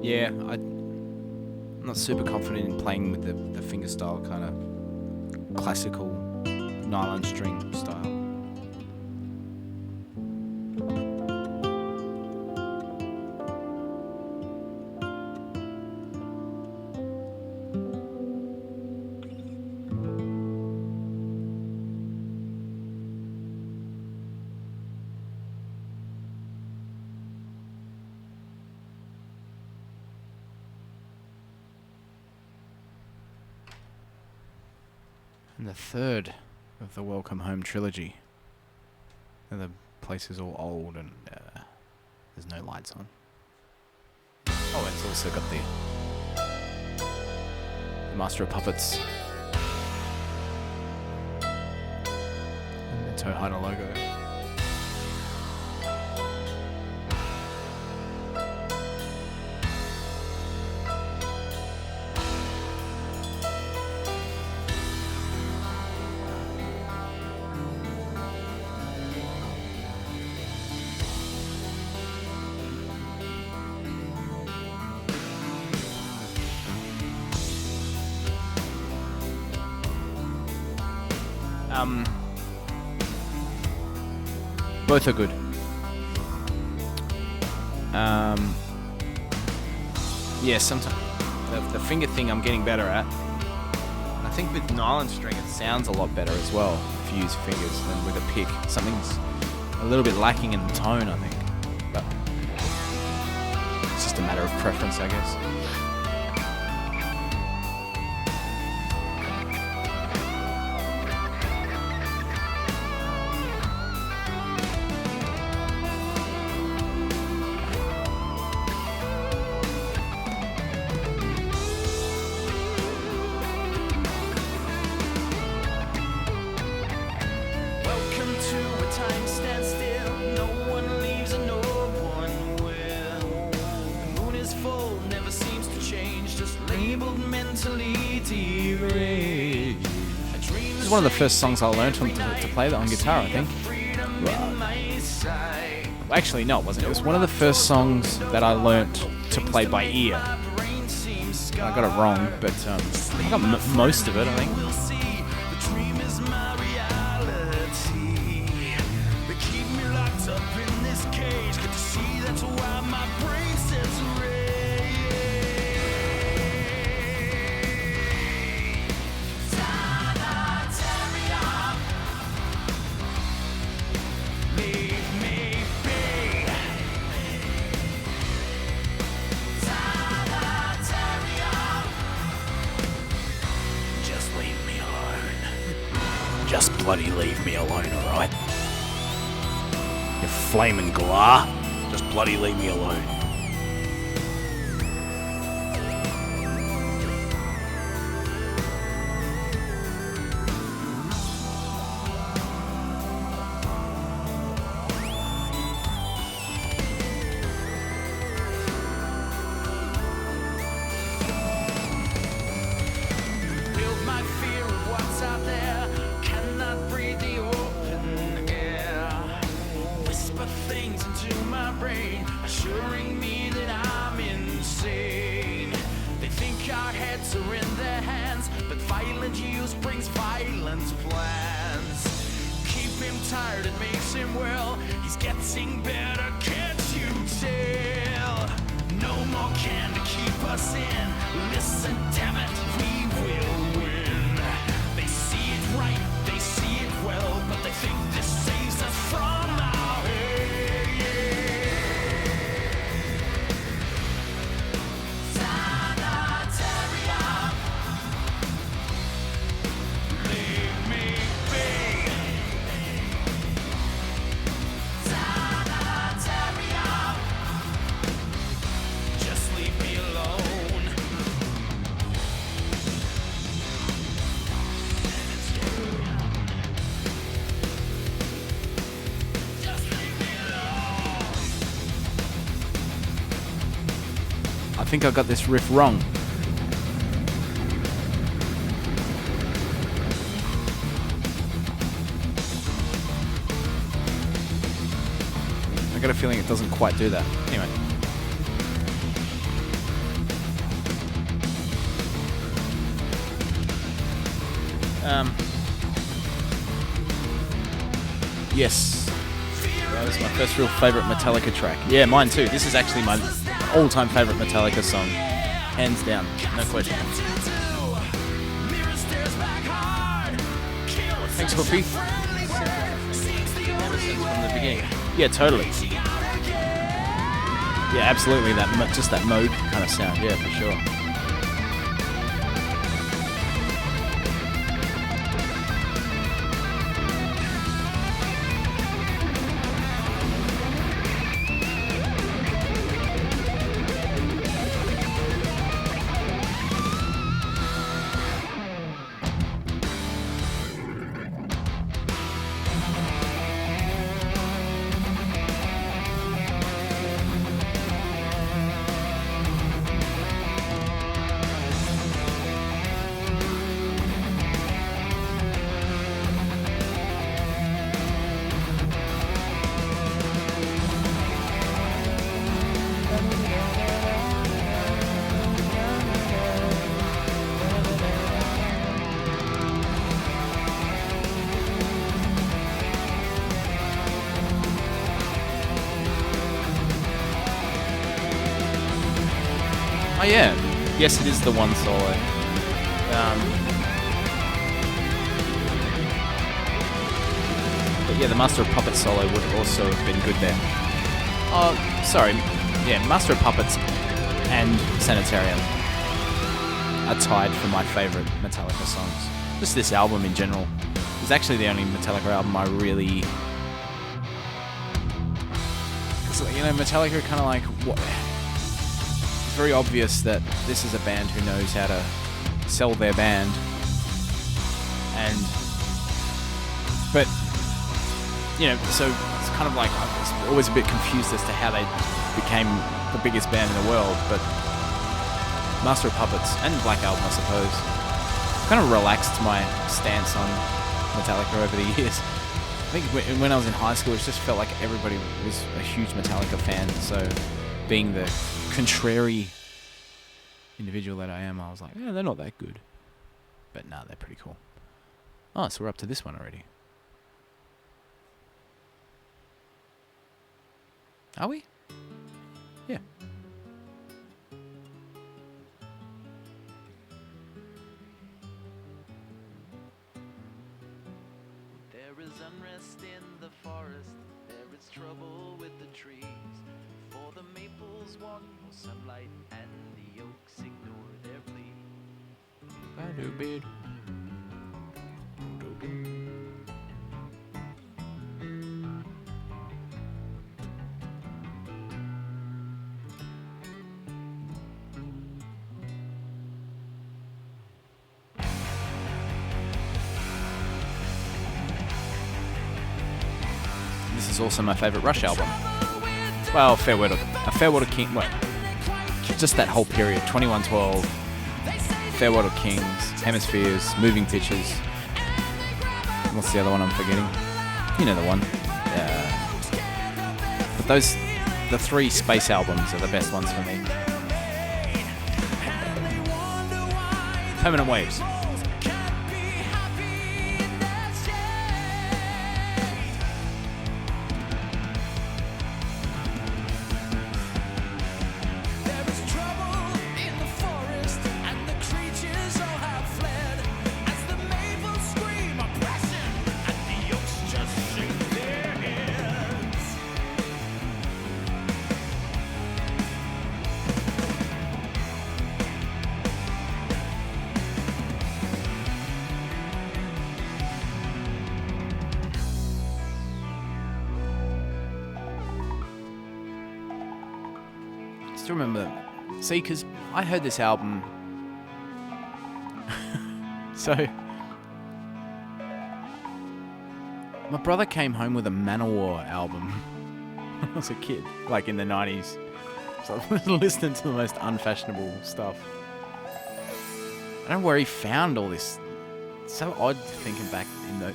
Yeah, I'm not super confident in playing with the fingerstyle kind of classical nylon string style. And the third of the Welcome Home trilogy. And the place is all old and there's no lights on. Oh, it's also got the Master of Puppets Toehider logo. Both are good. Yeah, sometimes the finger thing I'm getting better at. I think with nylon string it sounds a lot better as well if you use fingers than with a pick. Something's a little bit lacking in the tone, I think. But it's just a matter of preference, I guess. Welcome to a time standstill. No one leaves and no one will. The moon is full, never seems to change. Just labeled mentally deranged. This is one of the first songs I learned to play that on guitar, I think. Actually, no, it wasn't. It was one of the first songs that I learnt to play by ear. I got it wrong, but I got most of it, I think. Just bloody leave me alone, alright? You flaming glar. Just bloody leave me alone. Build my fear of what's out there. Cannot breathe the open air. Whisper things into my brain, assuring me that I'm insane. They think our heads are in their hands, but violent use brings violent plans. Keep him tired, it makes him well. He's getting better, can't you tell? No more can to keep us in. Listen, damn it, we will win. They see it right, they see it well, but they think this saves us from our head. Sanitarium, leave me be. Sanitarium, just leave me alone. I think I got this riff wrong. I got a feeling it doesn't quite do that. Anyway. Yes. That was my first real favourite Metallica track. Yeah, mine too. This is actually my all-time favourite Metallica song. Hands down. No question. Thanks, Hoofy. Ever since from the beginning. Yeah, totally. Yeah, absolutely. Just that mode kind of sound. Yeah, for sure. Oh yeah, yes, it is the one solo. But yeah, the Master of Puppets solo would also have been good there. Oh, sorry. Yeah, Master of Puppets and Sanitarium are tied for my favourite Metallica songs. Just this album in general. It's actually the only Metallica album I really... Because, you know, Metallica are kind of like... What? It's very obvious that this is a band who knows how to sell their band. But, you know, so it's kind of like... I was always a bit confused as to how they became the biggest band in the world, but Master of Puppets and Black Album, I suppose, kind of relaxed my stance on Metallica over the years. I think when I was in high school, it just felt like everybody was a huge Metallica fan, so being the contrary individual that I am, I was like, yeah, they're not that good. But nah, they're pretty cool. Oh, so we're up to this one already. Are we? Yeah. There is unrest in the forest, there is trouble with the trees. For the maples want more sunlight, and the oaks ignore their plea. Ba-do-bid. This is also my favourite Rush album. Well, Farewell to King. Wait, just that whole period: 2112, Farewell to Kings, Hemispheres, Moving Pictures. What's the other one I'm forgetting? You know the one. But the three Space albums are the best ones for me. Permanent Waves. Still remember, see, because I heard this album, so my brother came home with a Manowar album when I was a kid, like in the 90s, so I was listening to the most unfashionable stuff. I don't know where he found all this. It's so odd thinking back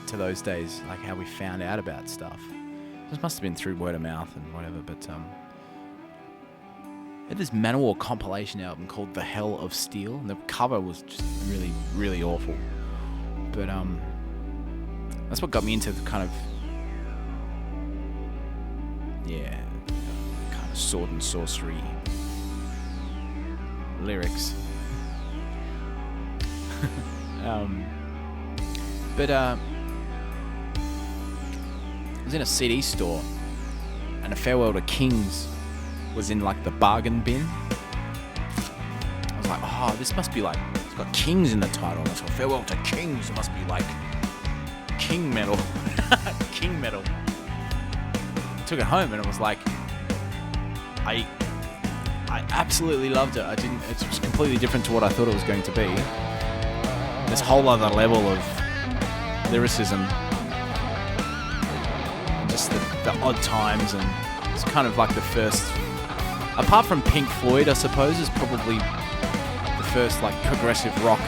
to those days, like how we found out about stuff. This must have been through word of mouth and whatever, but I had this Manowar compilation album called The Hell of Steel, and the cover was just really, really awful. But that's what got me into the kind of, yeah, kind of sword and sorcery lyrics. But I was in a CD store, and A Farewell to Kings was in like the bargain bin. I was like, oh, this must be like, it's got Kings in the title. And I thought, Farewell to Kings, it must be like King metal. King metal. Took it home and it was like, I absolutely loved it. It was completely different to what I thought it was going to be. This whole other level of lyricism. Just the odd times, and it's kind of like the first, apart from Pink Floyd, I suppose, is probably the first like progressive rock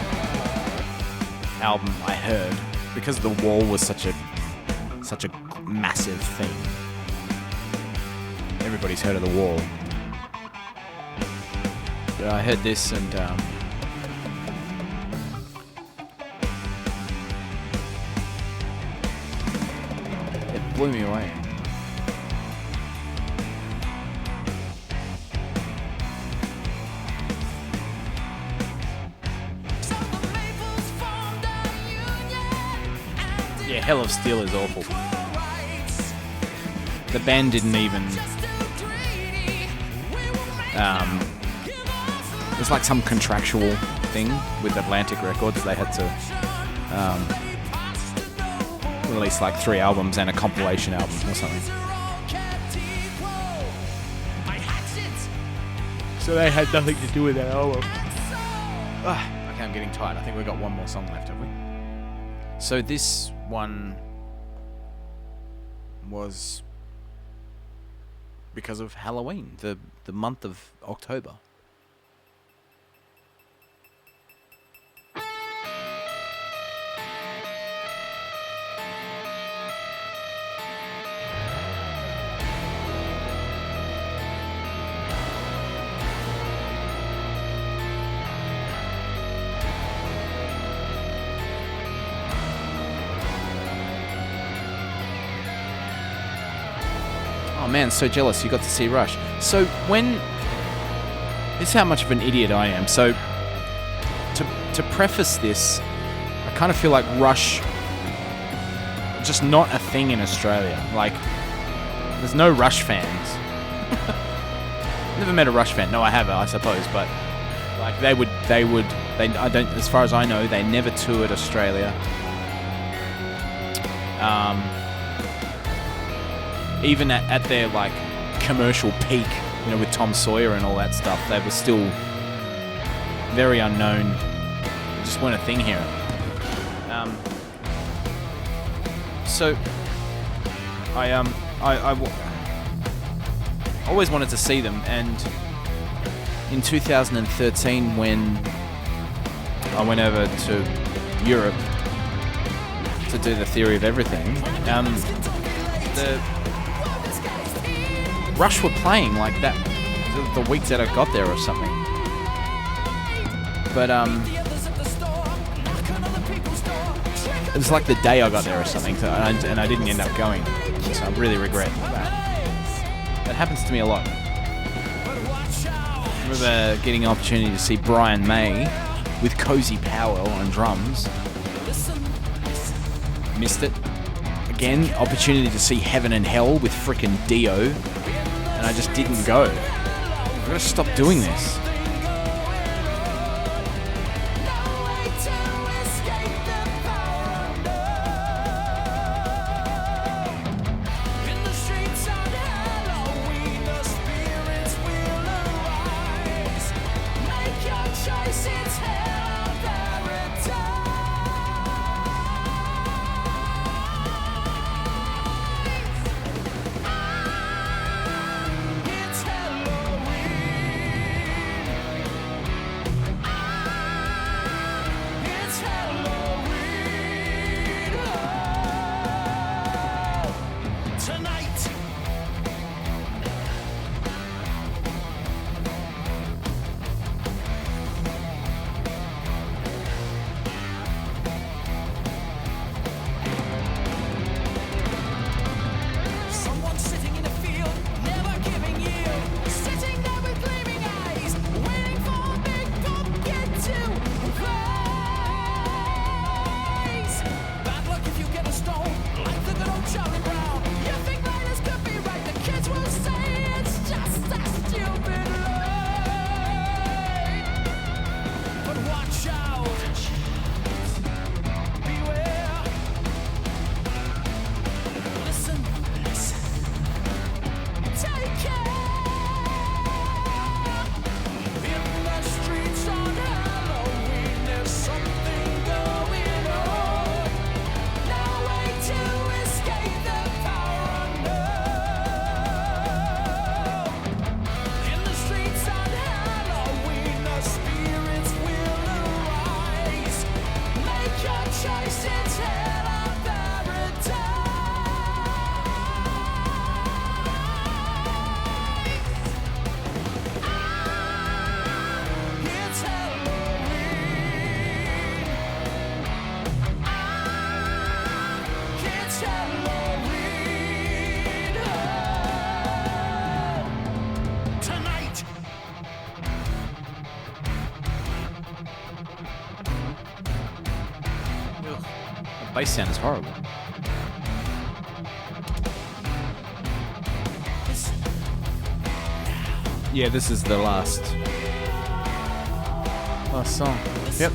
album I heard, because The Wall was such a massive thing. Everybody's heard of The Wall. But I heard this and it blew me away. Yeah, Hell of Steel is awful. The band didn't even... there's like some contractual thing with Atlantic Records. They had to release like 3 albums and a compilation album or something. So they had nothing to do with that album. Okay, I'm getting tired. I think we've got one more song left, have we? So this one was because of Halloween, the month of October. Oh man, so jealous you got to see Rush. So when... This is how much of an idiot I am. So to preface this, I kind of feel like Rush... just not a thing in Australia. Like, there's no Rush fans. Never met a Rush fan. No, I have, I suppose, but... Like, they I don't, as far as I know, they never toured Australia. Even at their like commercial peak, you know, with Tom Sawyer and all that stuff, they were still very unknown. They just weren't a thing here. So I always wanted to see them, and in 2013 when I went over to Europe to do the Theory of Everything, the Rush were playing like that the week that I got there or something. But it was like the day I got there or something, so, and I didn't end up going. So I really regret that. That happens to me a lot. I remember getting an opportunity to see Brian May with Cozy Powell on drums. Missed it. Again, opportunity to see Heaven and Hell with frickin' Dio, and I just didn't go. I've got to stop doing this. Bass sound is horrible. Yeah, this is the last song. Yep.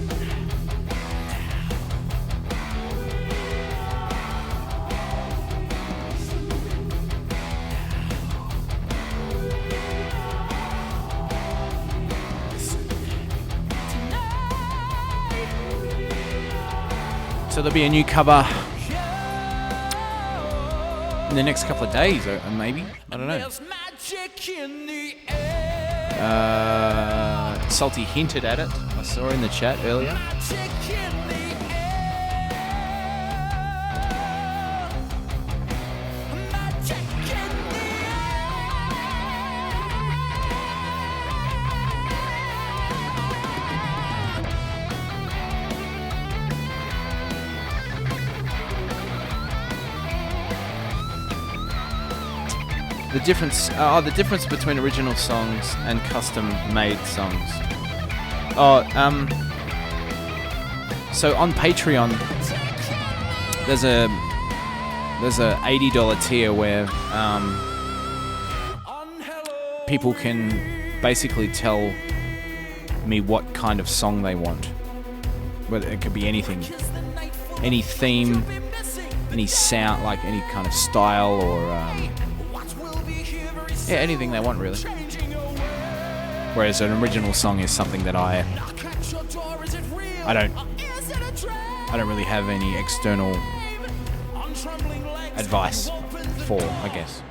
So there'll be a new cover in the next couple of days, or maybe. I don't know. Salty hinted at it. I saw in the chat earlier. The difference between original songs and custom-made songs. So on Patreon, there's a $80 tier where people can basically tell me what kind of song they want. Whether it could be anything, any theme, any sound, like any kind of style, or anything they want really. Whereas an original song is something that I don't really have any external advice for, I guess.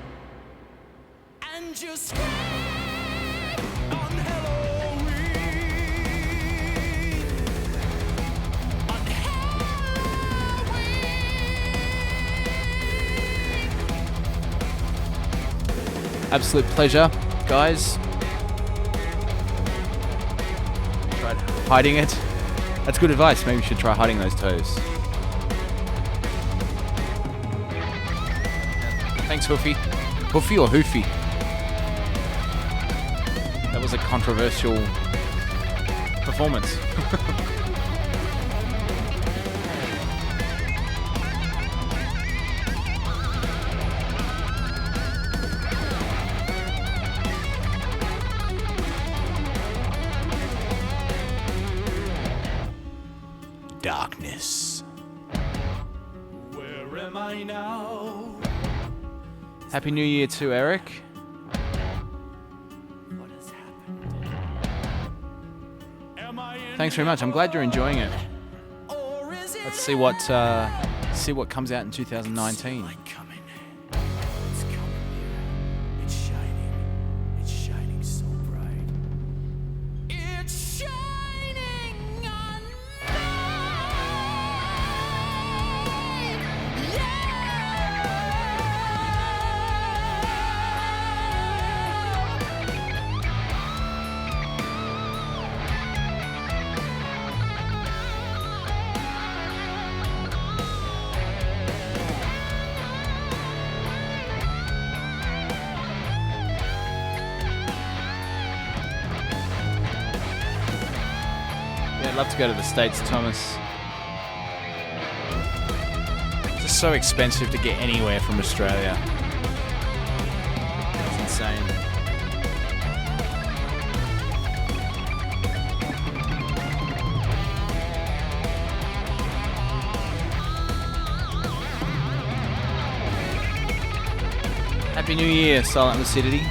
Absolute pleasure, guys. Tried hiding it. That's good advice. Maybe you should try hiding those toes. Thanks, Hoofy. Hoofy or Hoofy? That was a controversial performance. Darkness. Where am I now? Happy New Year to Eric. What has happened? Thanks very much. I'm glad you're enjoying it. Let's see what comes out in 2019. I'd love to go to the States, Thomas. It's just so expensive to get anywhere from Australia. It's insane. Happy New Year, Silent Lucidity.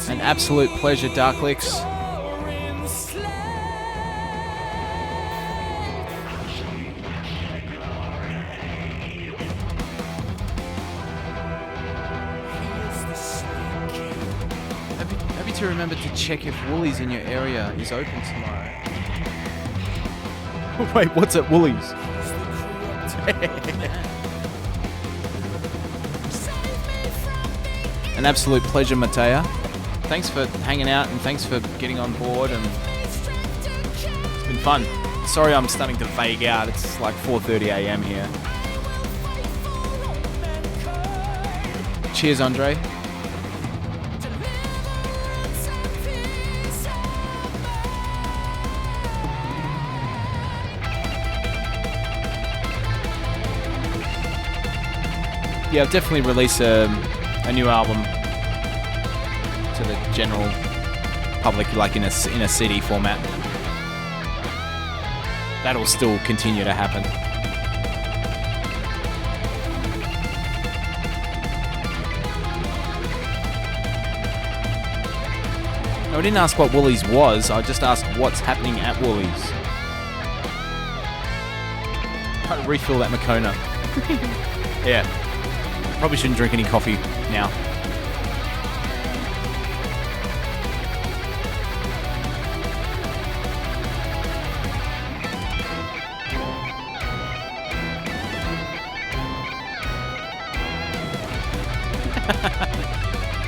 An absolute pleasure, Darklix. Happy to remember to check if Woolies in your area is open tomorrow. Wait, what's at Woolies? An absolute pleasure, Matea. Thanks for hanging out and thanks for getting on board, and it's been fun. Sorry I'm starting to vague out. It's like 4:30 a.m. here. Cheers, Andre. Yeah, I've definitely released a new album to the general public, like in a CD format. That'll still continue to happen. I didn't ask what Woolies was, I just asked what's happening at Woolies. Try to refill that Makona. Yeah. Probably shouldn't drink any coffee now.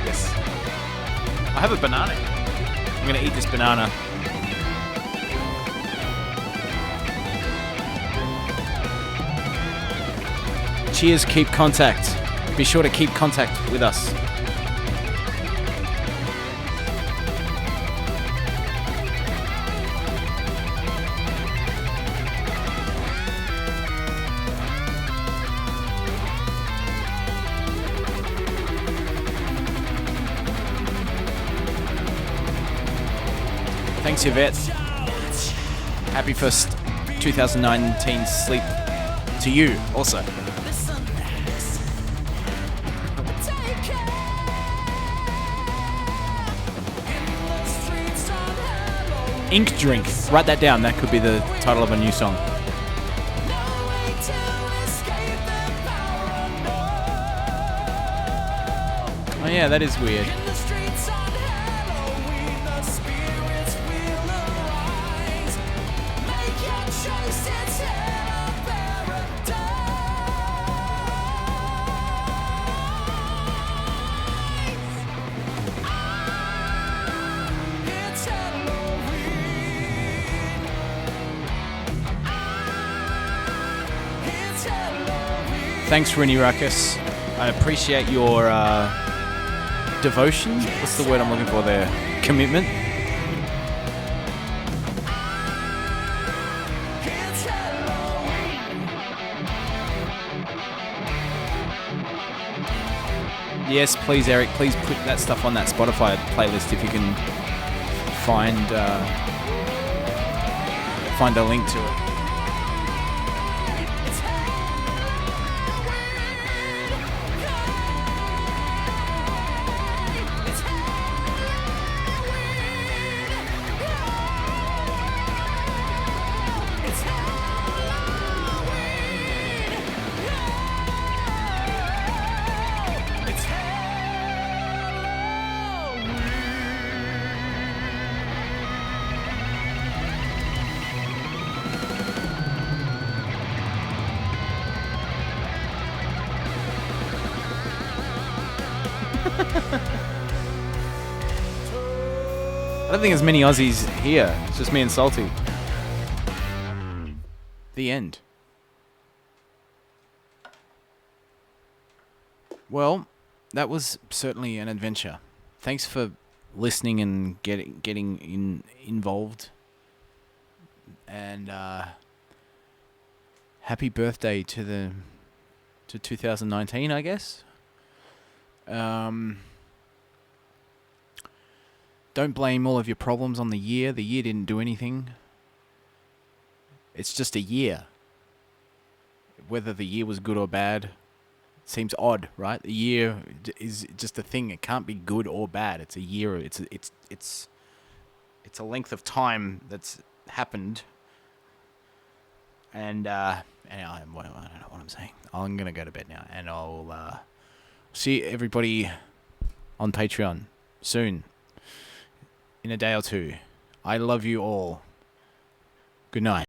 Yes. I have a banana. I'm gonna eat this banana. Cheers, keep contact. Be sure to keep contact with us. Thanks, Yvette. Happy first 2019 sleep to you also. Ink Drink. Write that down. That could be the title of a new song. Oh yeah, that is weird. Thanks, Rini Ruckus. I appreciate your devotion. What's the word I'm looking for there? Commitment. Yes, please, Eric. Please put that stuff on that Spotify playlist if you can find a link to it. I don't think there's many Aussies here. It's just me and Salty. The end. Well, that was certainly an adventure. Thanks for listening and getting involved. And happy birthday to 2019, I guess. Don't blame all of your problems on the year. The year didn't do anything. It's just a year. Whether the year was good or bad seems odd, right? The year is just a thing. It can't be good or bad. It's a year. It's a length of time that's happened. And I don't know what I'm saying. I'm gonna go to bed now, and I'll see everybody on Patreon soon. In a day or two. I love you all. Good night.